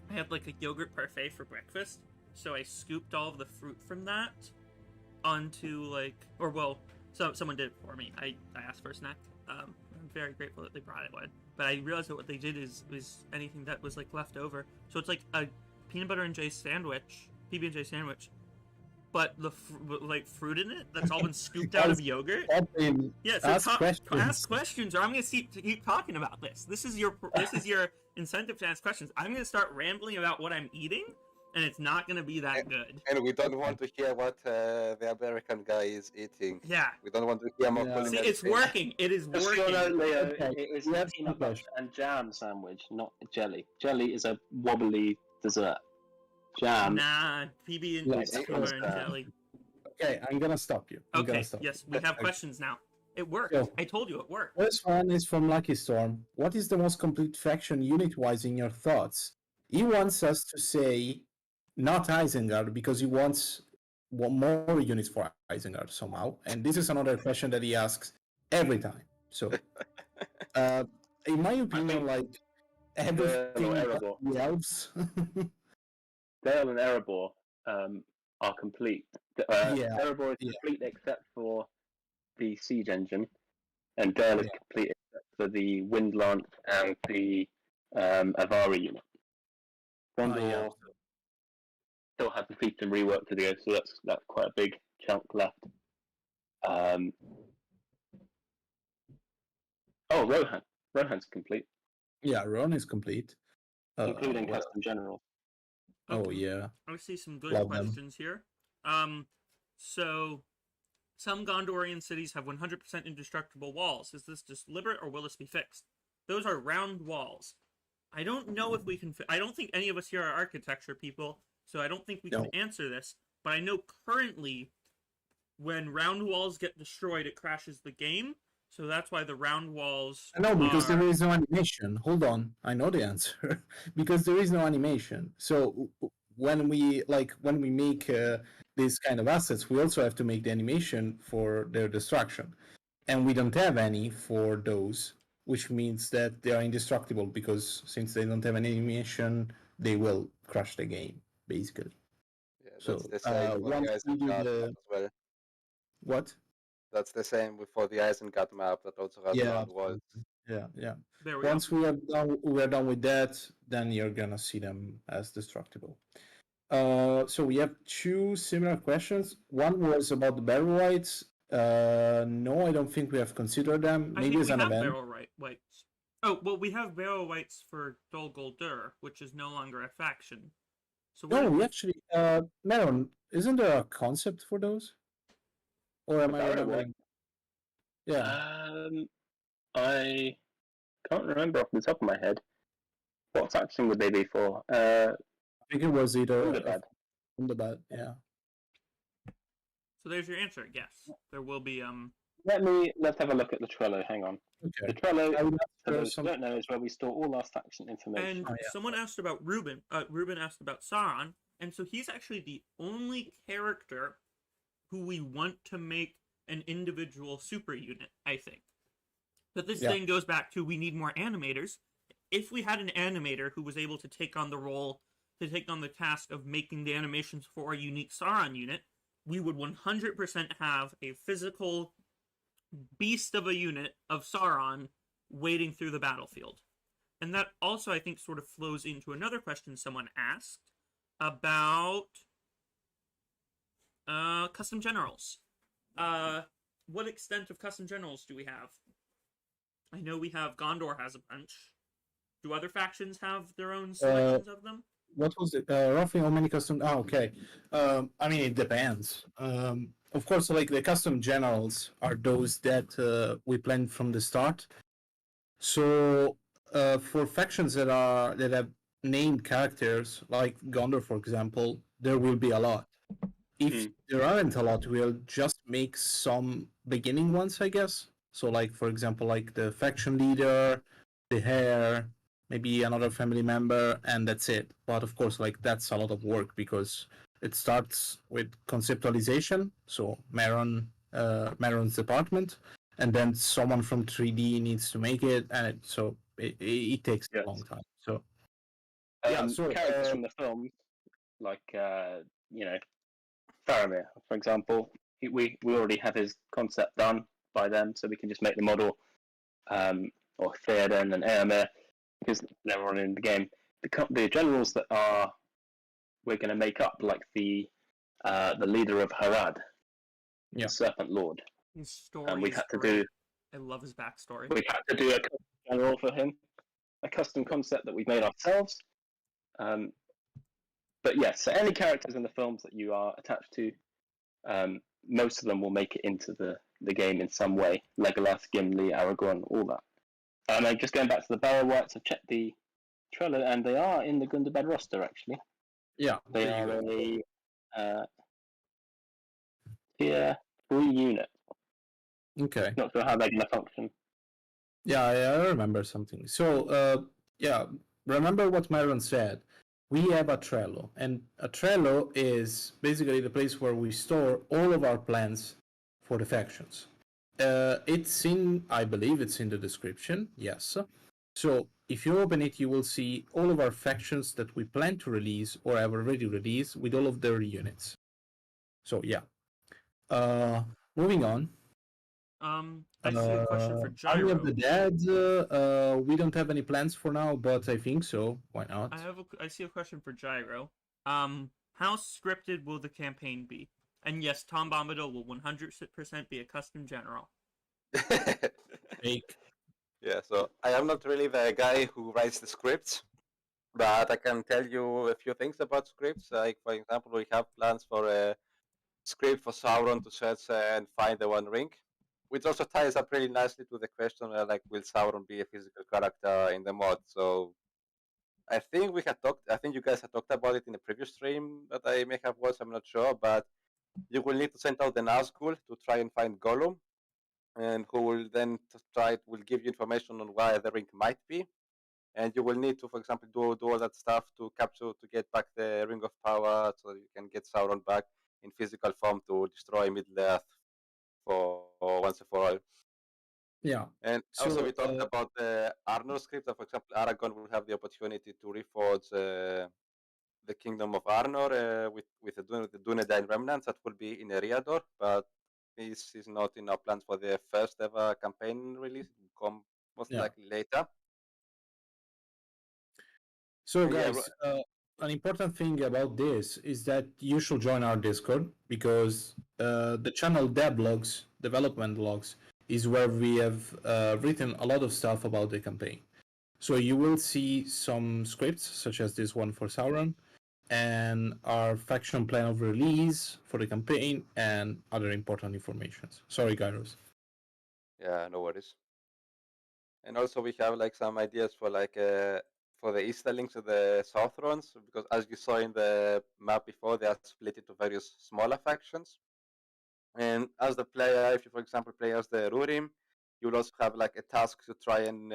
I had like a yogurt parfait for breakfast, so I scooped all of the fruit from that onto someone did it for me. I asked for a snack. I'm very grateful that they brought it one. But I realized that what they did is anything that was like left over. So it's like a peanut butter and J sandwich, PB&J sandwich, but the like fruit in it that's all been scooped out of yogurt. Yeah, so ask questions, or I'm gonna keep talking about this. This is your incentive to ask questions. I'm gonna start rambling about what I'm eating, and it's not gonna be that good. And we don't want to hear what the American guy is eating. Yeah. We don't want to hear more culinary. See, it's working. It is working. Leo, it is a peanut butter and jam sandwich, not jelly. Jelly is a wobbly dessert. Jam. Nah, PB and jelly. Okay, I'm gonna stop you. Yes, we have questions now. It worked. So, I told you it worked. First one is from Lucky Storm. What is the most complete faction unit-wise in your thoughts? He wants us to say not Isengard because he wants more units for Isengard somehow. And this is another question that he asks every time. So, in my opinion, like everything else. Dale and Erebor are complete. Erebor is complete except for the siege engine, and Dale is complete except for the wind lance and the Avari unit. Gondor still has the feature and rework to do, so that's quite a big chunk left. Rohan's complete. Yeah, Rohan is complete. Including custom general. Oh yeah. I see some good questions here. So some Gondorian cities have 100% indestructible walls. Is this just deliberate or will this be fixed? Those are round walls. I don't know if we can. I don't think any of us here are architecture people, so I don't think we can answer this. But I know currently, when round walls get destroyed, it crashes the game. So that's why the round walls. No, because there is no animation. Hold on, I know the answer. Because there is no animation. So when we make these kind of assets, we also have to make the animation for their destruction, and we don't have any for those, which means that they are indestructible because since they don't have an animation, they will crash the game basically. Yeah, that's the same once we do as well. What? That's the same for the Isengard map that also has round walls. Yeah. Once we are done with that, then you're gonna see them as destructible. So we have two similar questions. One was about the barrel whites. No, I don't think we have considered them. Maybe as an event. Barrel whites. Oh, well, we have barrel whites for Dol Guldur, which is no longer a faction. So we actually, Maeron, isn't there a concept for those? Or am I remembering? Yeah. I can't remember off the top of my head. What faction would they be for? I think it was either Underbad. Yeah. So there's your answer. Yes, there will be. Let's have a look at the Trello. Hang on. Okay. The Trello, for those who don't know, is where we store all our faction information. And someone asked about Ruben. Ruben asked about Sauron, and so he's actually the only character who we want to make an individual super unit, I think. But this thing goes back to we need more animators. If we had an animator who was able to take on the task of making the animations for a unique Sauron unit, we would 100% have a physical beast of a unit of Sauron wading through the battlefield. And that also, I think, sort of flows into another question someone asked about custom generals. What extent of custom generals do we have? I know we have Gondor has a bunch. Do other factions have their own selections of them? What was it? Roughly how many custom? Okay. I mean, it depends. Of course, like the custom generals are those that we planned from the start. So for factions that have named characters, like Gondor, for example, there will be a lot. If there aren't a lot, we'll just make some beginning ones, I guess. So, like for example, like the faction leader, the heir, maybe another family member, and that's it. But of course, like that's a lot of work because it starts with conceptualization. So Maeron's department, and then someone from 3D needs to make it, and it takes a long time. So characters from the films, like Faramir, for example, we already have his concept done by them, so we can just make the model. or Theoden and Éomer, because they're on in the game. The generals that we're going to make up, like the leader of Harad, the Serpent Lord. His story we've is had to great. do. I love his backstory. We've had to do a custom general for him, a custom concept that we've made ourselves. But yes, so any characters in the films that you are attached to, most of them will make it into the game in some way. Legolas, Gimli, Aragorn, all that. And just going back to the Barrow Whites, I've checked the trailer, and they are in the Gundabad roster, actually. Yeah. They are a tier 3 unit. Okay. Not sure how they're going to function. Yeah, I remember something. So, remember what Maeron said. We have a Trello, and a Trello is basically the place where we store all of our plans for the factions. I believe it's in the description, yes. So, if you open it, you will see all of our factions that we plan to release or have already released with all of their units. So, yeah. Moving on. I see a question for Gyro. Army of the Dead, we don't have any plans for now, but I think so. Why not? I see a question for Gyro. How scripted will the campaign be? And yes, Tom Bombadil will 100% be a custom general. Fake. Yeah, so I am not really the guy who writes the scripts, but I can tell you a few things about scripts. Like, for example, we have plans for a script for Sauron to search and find the One Ring, which also ties up really nicely to the question, like, will Sauron be a physical character in the mod? So I think you guys had talked about it in a previous stream that I may have watched, I'm not sure, but you will need to send out the Nazgul to try and find Gollum, and who will then will give you information on where the ring might be. And you will need to, for example, do all that stuff to get back the Ring of Power, so you can get Sauron back in physical form to destroy Middle-earth for once and for all. Yeah. And also we talked about the Arnor script. For example, Aragorn will have the opportunity to reforge the Kingdom of Arnor with the Dunedain remnants that will be in Eriador, but this is not in our plans for the first ever campaign release. It will come most likely later. So guys, an important thing about this is that you should join our Discord, because the channel development logs, is where we have written a lot of stuff about the campaign. So you will see some scripts, such as this one for Sauron, and our faction plan of release for the campaign, and other important information. Sorry, Gyros. Yeah, no worries. And also we have like some ideas for like for the Easterlings and the Southrons, because as you saw in the map before, they are split into various smaller factions. And as the player, if you, for example, play as the Rurim, you will also have like a task to try and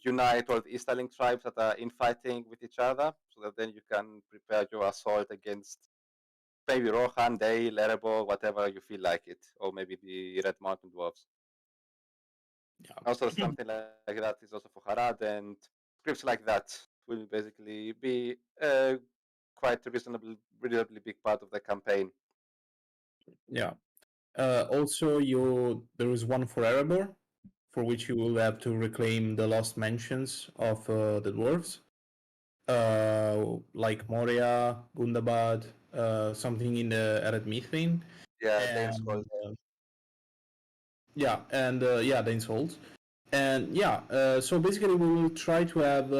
unite all the Easterling tribes that are infighting with each other, so that then you can prepare your assault against maybe Rohan, Dale, Erebor, whatever you feel like it, or maybe the Red Mountain Dwarves. Yeah. Also, something like that is also for Harad, and scripts like that will basically be quite a reasonably big part of the campaign. Yeah. Also, there is one for Erebor, for which you will have to reclaim the lost mansions of the dwarves, like Moria, Gundabad, something in the Ered Mithrin. Yeah, Dane's Hold. Dane's Hold. And so basically we will try to have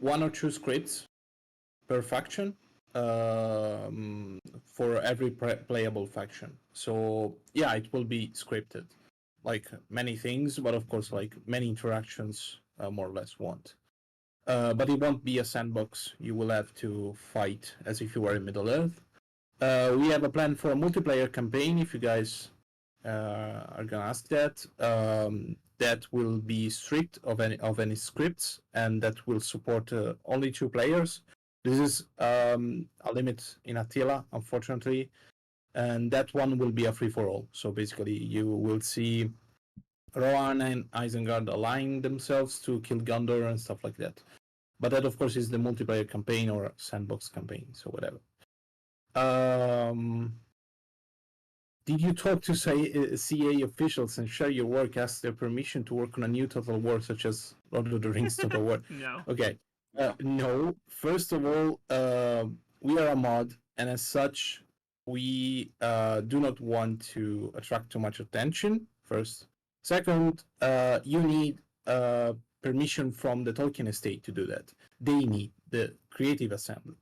1 or 2 scripts per faction for every playable faction. So it will be scripted, like many things, but of course like many interactions more or less won't. But it won't be a sandbox. You will have to fight as if you were in Middle-earth. We have a plan for a multiplayer campaign, if you guys are gonna ask that. That will be strict of any scripts, and that will support only 2 players. This is a limit in Attila, unfortunately, and that one will be a free-for-all. So basically, you will see Rohan and Isengard aligning themselves to kill Gondor and stuff like that. But that, of course, is the multiplayer campaign or sandbox campaign, so whatever. Did you talk to say CA officials and share your work? Ask their permission to work on a new Total War, such as Lord of the Rings Total War. No. Okay. No. No. First of all, we are a mod, and as such, we do not want to attract too much attention. First. Second, you need permission from the Tolkien estate to do that. They need the Creative Assembly.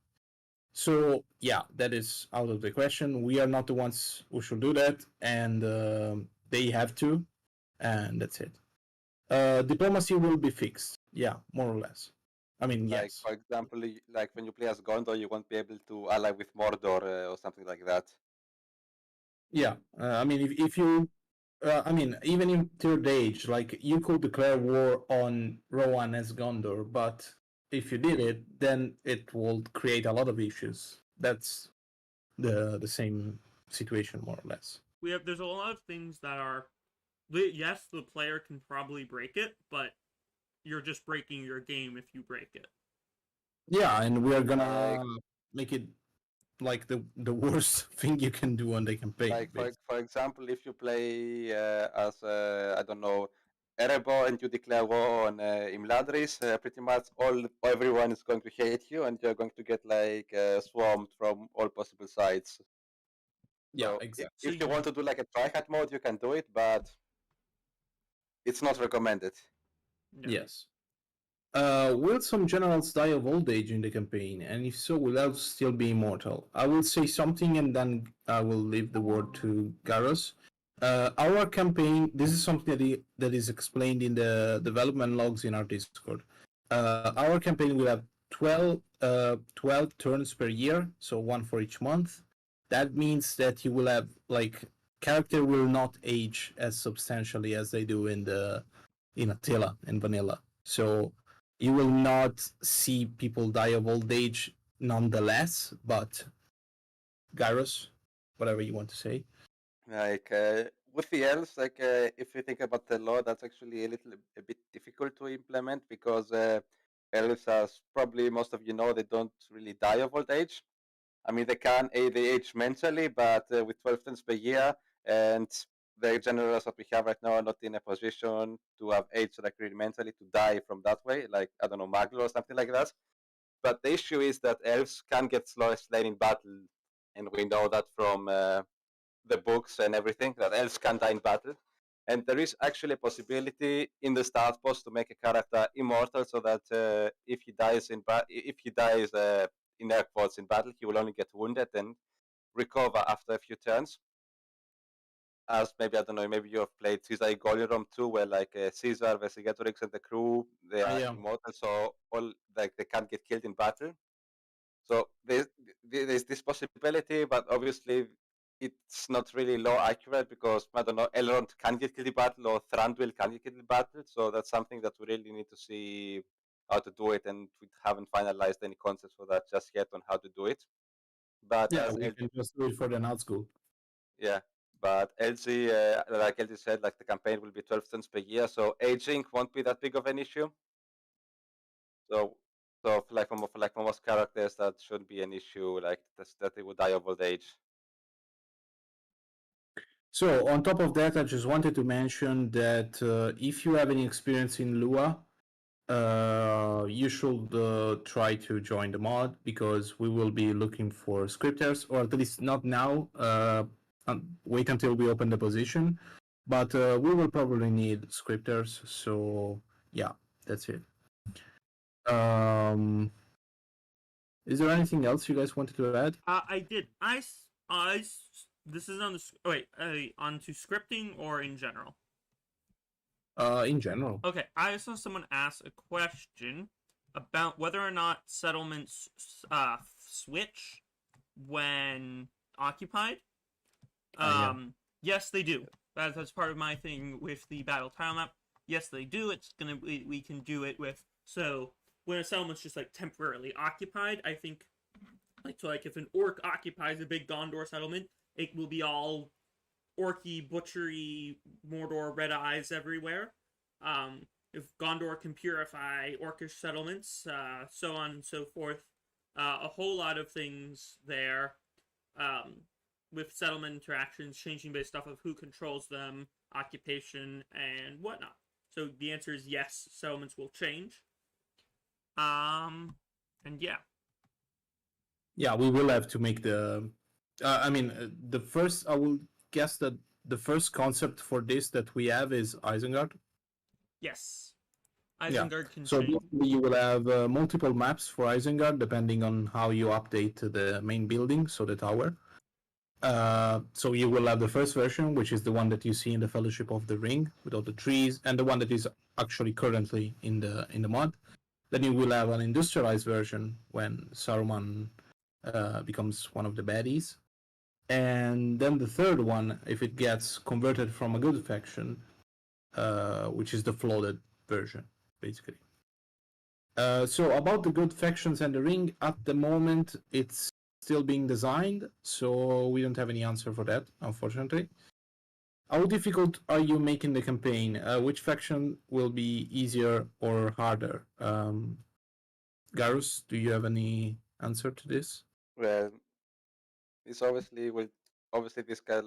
So yeah, that is out of the question. We are not the ones who should do that, and they have to, and that's it. Diplomacy will be fixed. Yeah, more or less. I mean, Like, yes. for example, like when you play as Gondor, you won't be able to ally with Mordor or something like that. Yeah, I mean, if you, I mean, even in Third Age, like you could declare war on Rohan as Gondor, but if you did it, then it will create a lot of issues. That's the same situation, more or less. There's a lot of things that are, yes, the player can probably break it, but you're just breaking your game if you break it. Yeah, and we are gonna make it like the worst thing you can do on the campaign. Like for example, if you play as I don't know, Erebor and you declare war on Imladris, pretty much everyone is going to hate you, and you're going to get like swarmed from all possible sides. Yeah, So exactly. if you want to do like a tryhard mode, you can do it, but it's not recommended. No. Yes. Will some generals die of old age in the campaign? And if so, will elves still be immortal? I will say something and then I will leave the word to Garros. Our campaign, this is something that is explained in the development logs in our Discord. Our campaign will have 12 turns per year, so one for each month. That means that you will have, like, character will not age as substantially as they do in Attila and Vanilla. So you will not see people die of old age nonetheless, but Gyros, whatever you want to say. Like with the elves, like if you think about the law, that's actually a bit difficult to implement because elves, as probably most of you know, they don't really die of old age. I mean, they age mentally, but with 12 turns per year, and the generals that we have right now are not in a position to have age like really mentally to die from that way, like I don't know, Maglo or something like that. But the issue is that elves can get slain in battle, and we know that from the books and everything that elves can die in battle. And there is actually a possibility in the start post to make a character immortal, so that if he dies in air quotes in battle, he will only get wounded and recover after a few turns. As maybe I don't know, maybe you have played Caesar Golirom too, where like Caesar, Vercingetorix, and the crew they are immortal, so all like they can't get killed in battle. So there's this possibility, but obviously it's not really law accurate because I don't know, Elrond can get killed in battle or Thranduil can get killed in battle. So that's something that we really need to see how to do it, and we haven't finalized any concepts for that just yet on how to do it. But yeah, we can just do it for the Nazgul. Yeah, but LG, like LG said, like the campaign will be 12 turns per year, so aging won't be that big of an issue. So for most characters, that shouldn't be an issue. Like that they would die of old age. So on top of that, I just wanted to mention that if you have any experience in Lua, you should try to join the mod because we will be looking for scripters, or at least not now. Wait until we open the position, but we will probably need scripters. So yeah, that's it. Is there anything else you guys wanted to add? I did. This is on the onto scripting or in general. In general. Okay, I saw someone ask a question about whether or not settlements switch when occupied. Yes, they do. That's part of my thing with the battle Tilemap. Yes, they do. We can do it with, so when a settlement's just like temporarily occupied, I think like if an orc occupies a big Gondor settlement, it will be all orky, butchery, Mordor, red eyes everywhere. If Gondor can purify orcish settlements, so on and so forth, a whole lot of things there. with settlement interactions changing based off of who controls them, occupation, and whatnot. So the answer is yes, settlements will change. And yeah. Yeah, we will have to make the. The first. I will guess that the first concept for this that we have is Isengard. Yes. Isengard can so change. You will have multiple maps for Isengard depending on how you update the main building, so the tower. So you will have the first version, which is the one that you see in the Fellowship of the Ring with all the trees, and the one that is actually currently in the mod. Then you will have an industrialized version when Saruman becomes one of the baddies. And then the third one, if it gets converted from a good faction, which is the flooded version, basically. So about the good factions and the ring, at the moment, it's still being designed, so we don't have any answer for that, unfortunately. How difficult are you making the campaign? Which faction will be easier or harder? Garus, do you have any answer to this? Well, it's obviously this guy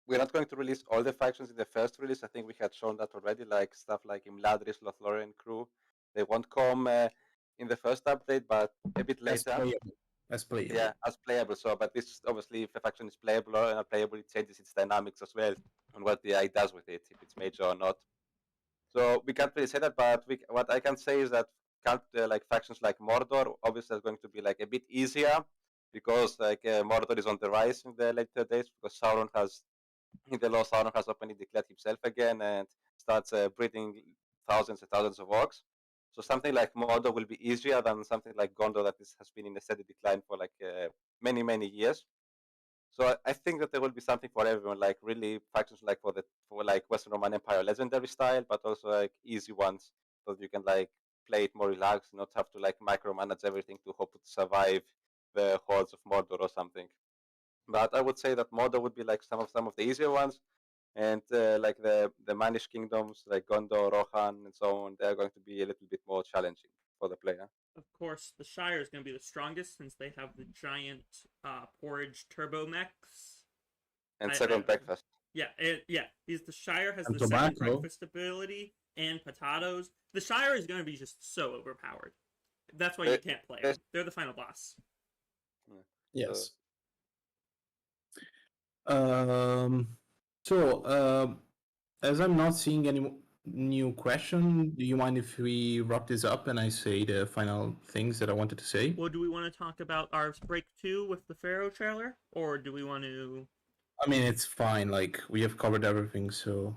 we're not going to release all the factions in the first release. I think we had shown that already, like stuff like Imladris, Lothlorien crew. They won't come in the first update, but a bit later. As playable. Yeah, as playable. So, but this obviously, if a faction is playable or not playable, it changes its dynamics as well on what the AI does with it, if it's major or not. So we can't really say that, but what I can say is that like factions like Mordor obviously are going to be like a bit easier because like Mordor is on the rise in the later days because Sauron has openly declared himself again and starts breeding thousands and thousands of orcs. So something like Mordor will be easier than something like Gondor that has been in a steady decline for like many, many years. So I think that there will be something for everyone, like really factions like for like Western Roman Empire legendary style, but also like easy ones so that you can like play it more relaxed, not have to like micromanage everything to hope to survive the hordes of Mordor or something. But I would say that Mordor would be like some of the easier ones, and like the Manish kingdoms like Gondor, Rohan, and so on, they're going to be a little bit more challenging for the player. Of course, the Shire is going to be the strongest since they have the giant porridge turbo mechs. And second breakfast. Yeah, because the Shire has and the tobacco. second breakfast ability and potatoes. The Shire is going to be just so overpowered. That's why you can't play them. They're the final boss. Yes. As I'm not seeing any new question, do you mind if we wrap this up and I say the final things that I wanted to say? Well, do we want to talk about our break 2 with the Pharaoh trailer, or do we want to? I mean, it's fine. Like we have covered everything, so.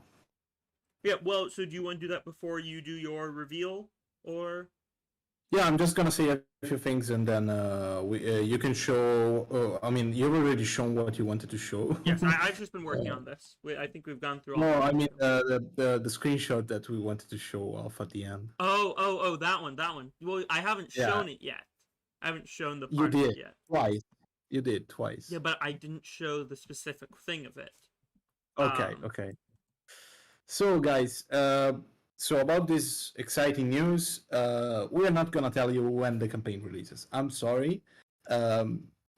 Yeah. Well, so do you want to do that before you do your reveal, or? Yeah, I'm just gonna say a few things, and then you can show. I mean, you've already shown what you wanted to show. Yes, I've just been working on this. I think we've gone through all. No, I mean the screenshot that we wanted to show off at the end. Oh, that one. Well, I haven't shown it yet. I haven't shown the part You did yet. twice. You did twice. Yeah, but I didn't show the specific thing of it. Okay. So, guys, so about this exciting news, we are not gonna tell you when the campaign releases. I'm sorry.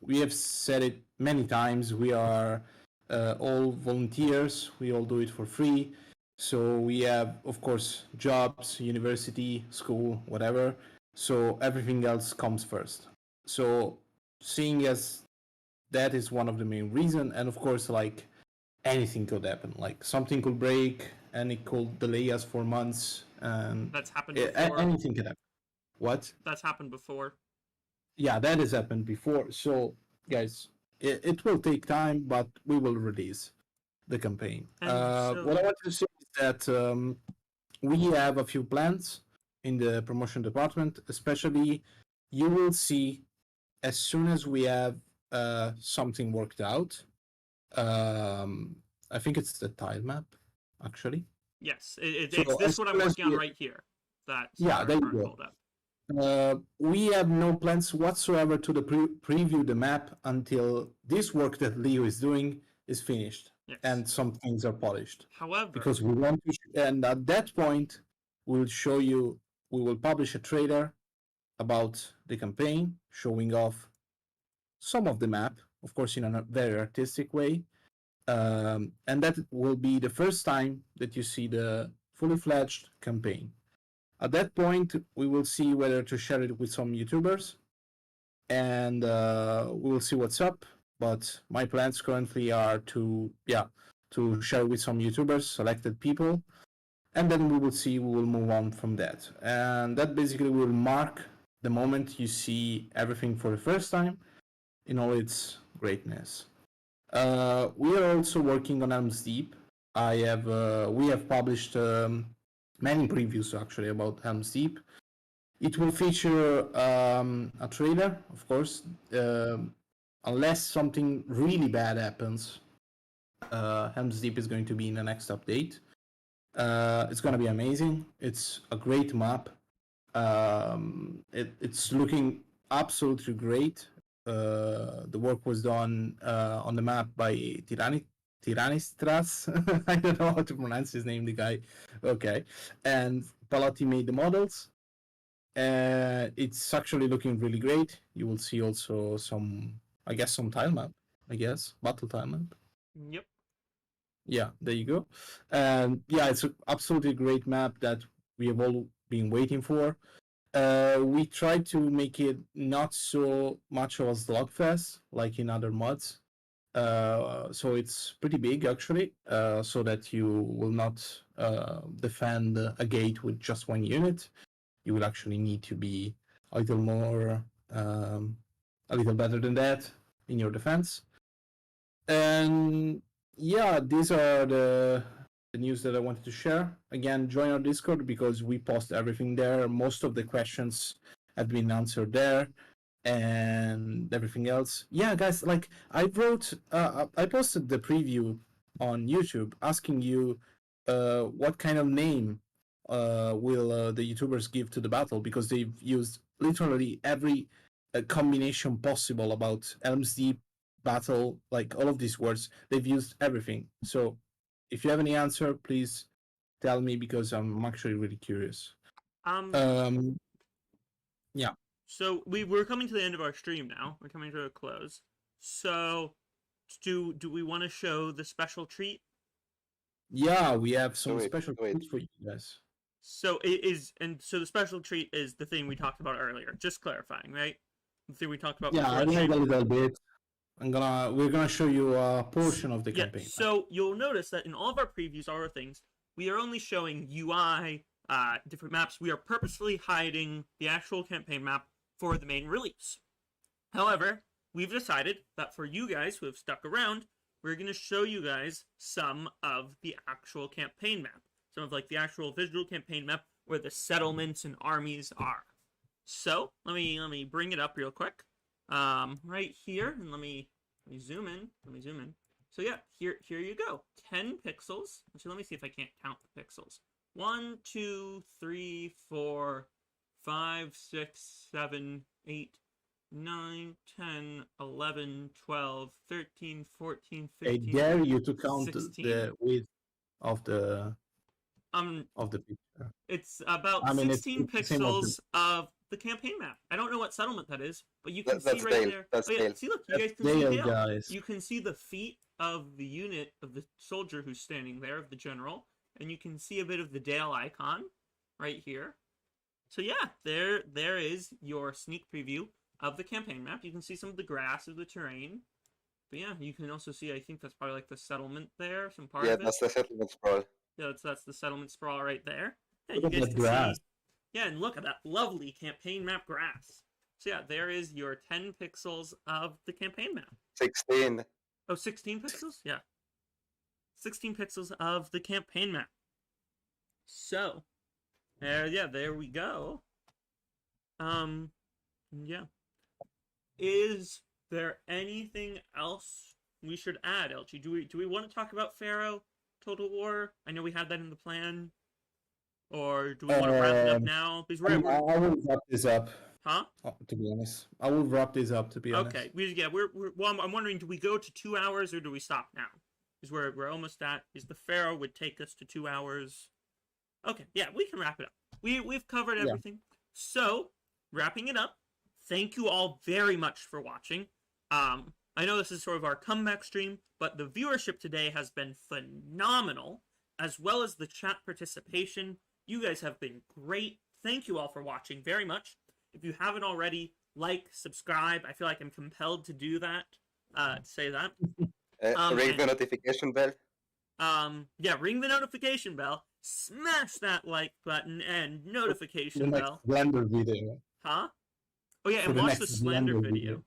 We have said it many times. We are all volunteers. We all do it for free. So we have, of course, jobs, university, school, whatever. So everything else comes first. So seeing as that is one of the main reasons, and of course, like anything could happen. Like something could break, and it could delay us for months. And that's happened before. Anything could happen. What? That's happened before. Yeah, that has happened before. So, guys, it will take time, but we will release the campaign. What I want to say is that we have a few plans in the promotion department. Especially, you will see as soon as we have something worked out. I think it's the Tilemap, actually. Yes, it's this what I'm working on right here. There you go. We have no plans whatsoever to preview the map until this work that Leo is doing is finished, and some things are polished. However, because we want to, and at that point, we'll show you. We will publish a trailer about the campaign, showing off some of the map, of course, in a very artistic way. And that will be the first time that you see the fully fledged campaign. At that point, we will see whether to share it with some YouTubers, and we will see what's up. But my plans currently are to share with some YouTubers, selected people, and then we will see. We will move on from that, and that basically will mark the moment you see everything for the first time in all its greatness. We are also working on Helm's Deep. We have published many previews actually about Helm's Deep. It will feature a trailer, of course, unless something really bad happens. Helm's Deep is going to be in the next update. It's going to be amazing. It's a great map. It's looking absolutely great. The work was done on the map by Tyrannistras. I don't know how to pronounce his name, the guy. Okay. And Palati made the models. It's actually looking really great. You will see also some Tilemap, battle Tilemap. Yep. Yeah, there you go. And yeah, it's an absolutely great map that we have all been waiting for. We tried to make it not so much of a slugfest like in other mods. So it's pretty big actually, so that you will not defend a gate with just one unit. You will actually need to be a little more, a little better than that in your defense. And yeah, these are the news that I wanted to share. Again, join our Discord because we post everything there. Most of the questions have been answered there, and everything else. Yeah, guys, like I posted the preview on YouTube asking you what kind of name will the YouTubers give to the battle, because they've used literally every combination possible about Helm's Deep battle, like all of these words. They've used everything. So if you have any answer, please tell me, because I'm actually really curious. Yeah. So we're coming to the end of our stream now. We're coming to a close. So do we want to show the special treat? Yeah, we have some special treats for you guys. So so the special treat is the thing we talked about earlier. Just clarifying, right? The thing we talked about. Yeah, I know a little bit. We're gonna show you a portion of the campaign. So you'll notice that in all of our previews, all our things, we are only showing UI, different maps. We are purposefully hiding the actual campaign map for the main release. However, we've decided that for you guys who have stuck around, we're going to show you guys some of the actual campaign map. Some of like the actual visual campaign map where the settlements and armies are. So let me bring it up real quick. Right here, and let me zoom in. So yeah, here you go. 10 pixels. Actually, let me see if I can't count the pixels. 1, 2, 3, 4, 5, 6, 7, 8, 9, 10, 11, 12, 13, 14, 15. I dare you to count 16. the width of the picture. It's about 16 pixels of the campaign map. I don't know what settlement that is, but you can see right there. That's Dale. See, look, you guys can see Dale. Guys. You can see the feet of the unit of the soldier who's standing there, of the general, and you can see a bit of the Dale icon right here. So yeah, there is your sneak preview of the campaign map. You can see some of the grass of the terrain. But yeah, you can also see, I think that's probably like the settlement there, some part of it. Yeah, that's the settlement sprawl. Yeah, that's the settlement sprawl right there. Yeah, you guys can see. Yeah, and look at that lovely campaign map grass. So yeah, there is your 10 pixels of the campaign map. 16. Oh, 16 pixels? Yeah. 16 pixels of the campaign map. So, there we go. Yeah. Is there anything else we should add, LG? Do we want to talk about Pharaoh Total War? I know we had that in the plan. Or do we want to wrap it up now? Because I will wrap this up. Huh? To be honest, I will wrap this up. To be honest. Okay. I'm wondering, do we go to 2 hours or do we stop now? Because we're almost at. Is the Pharaoh would take us to 2 hours? Okay. Yeah, we can wrap it up. We've covered everything. Yeah. So wrapping it up. Thank you all very much for watching. I know this is sort of our comeback stream, but the viewership today has been phenomenal, as well as the chat participation. You guys have been great. Thank you all for watching very much. If you haven't already, like, subscribe. I feel like I'm compelled to do that, to say that. Ring the notification bell. Yeah, ring the notification bell, smash that like button and notification the bell. next Blender video. Huh? Oh yeah, For and the watch the next Slander Blender video.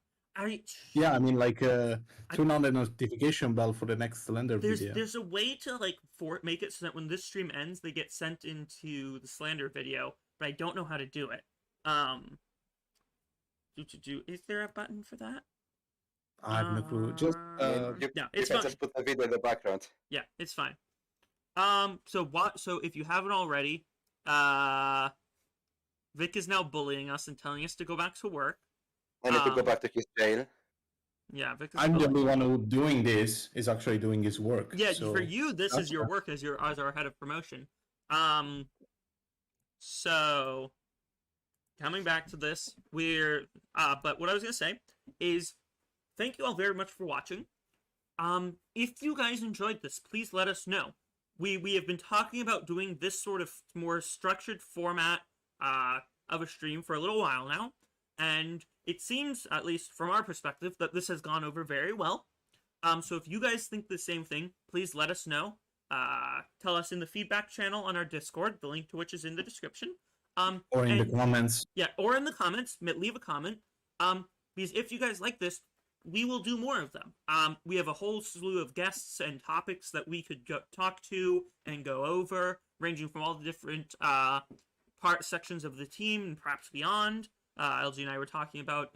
Yeah, I mean, like, turn on the notification bell for the next Slender video. There's a way to, like, make it so that when this stream ends, they get sent into the Slander video, but I don't know how to do it. Is there a button for that? I have no clue. Just, no, it's fine. Just put the video in the background. Yeah, it's fine. So if you haven't already, Vic is now bullying us and telling us to go back to work. I need to go back to his jail. Yeah, Vic is I'm the only one who doing this is actually doing his work. Yeah, so for you, this is your work as our head of promotion. So coming back to this, but what I was gonna say is, thank you all very much for watching. If you guys enjoyed this, please let us know. We have been talking about doing this sort of more structured format of a stream for a little while now, and it seems, at least from our perspective, that this has gone over very well. So if you guys think the same thing, please let us know. Tell us in the feedback channel on our Discord, the link to which is in the description. Or in the comments. Yeah, or in the comments. Leave a comment. Because if you guys like this, we will do more of them. We have a whole slew of guests and topics that we could talk to and go over, ranging from all the different sections of the team and perhaps beyond. LG and I were talking about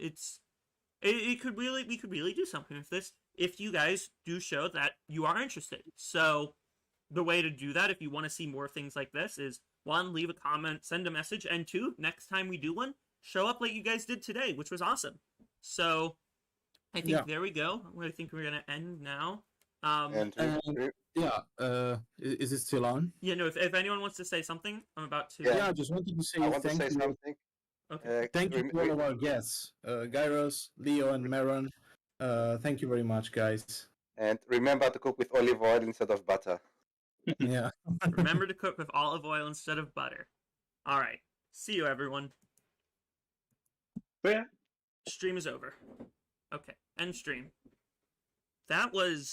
we could really do something with this if you guys do show that you are interested. So the way to do that, if you want to see more things like this, is 1, leave a comment, send a message, and 2, next time we do one, show up like you guys did today, which was awesome. So I think there we go. I think we're gonna end now. Is it still on? Yeah, no. If anyone wants to say something, I'm about to. Yeah, I just wanted to say Something. Okay. Thank you to all of our guests, Gyros, Leo, and Maeron. Thank you very much, guys. And remember to cook with olive oil instead of butter. Yeah. Remember to cook with olive oil instead of butter. All right. See you, everyone. Yeah. Stream is over. Okay. End stream. That was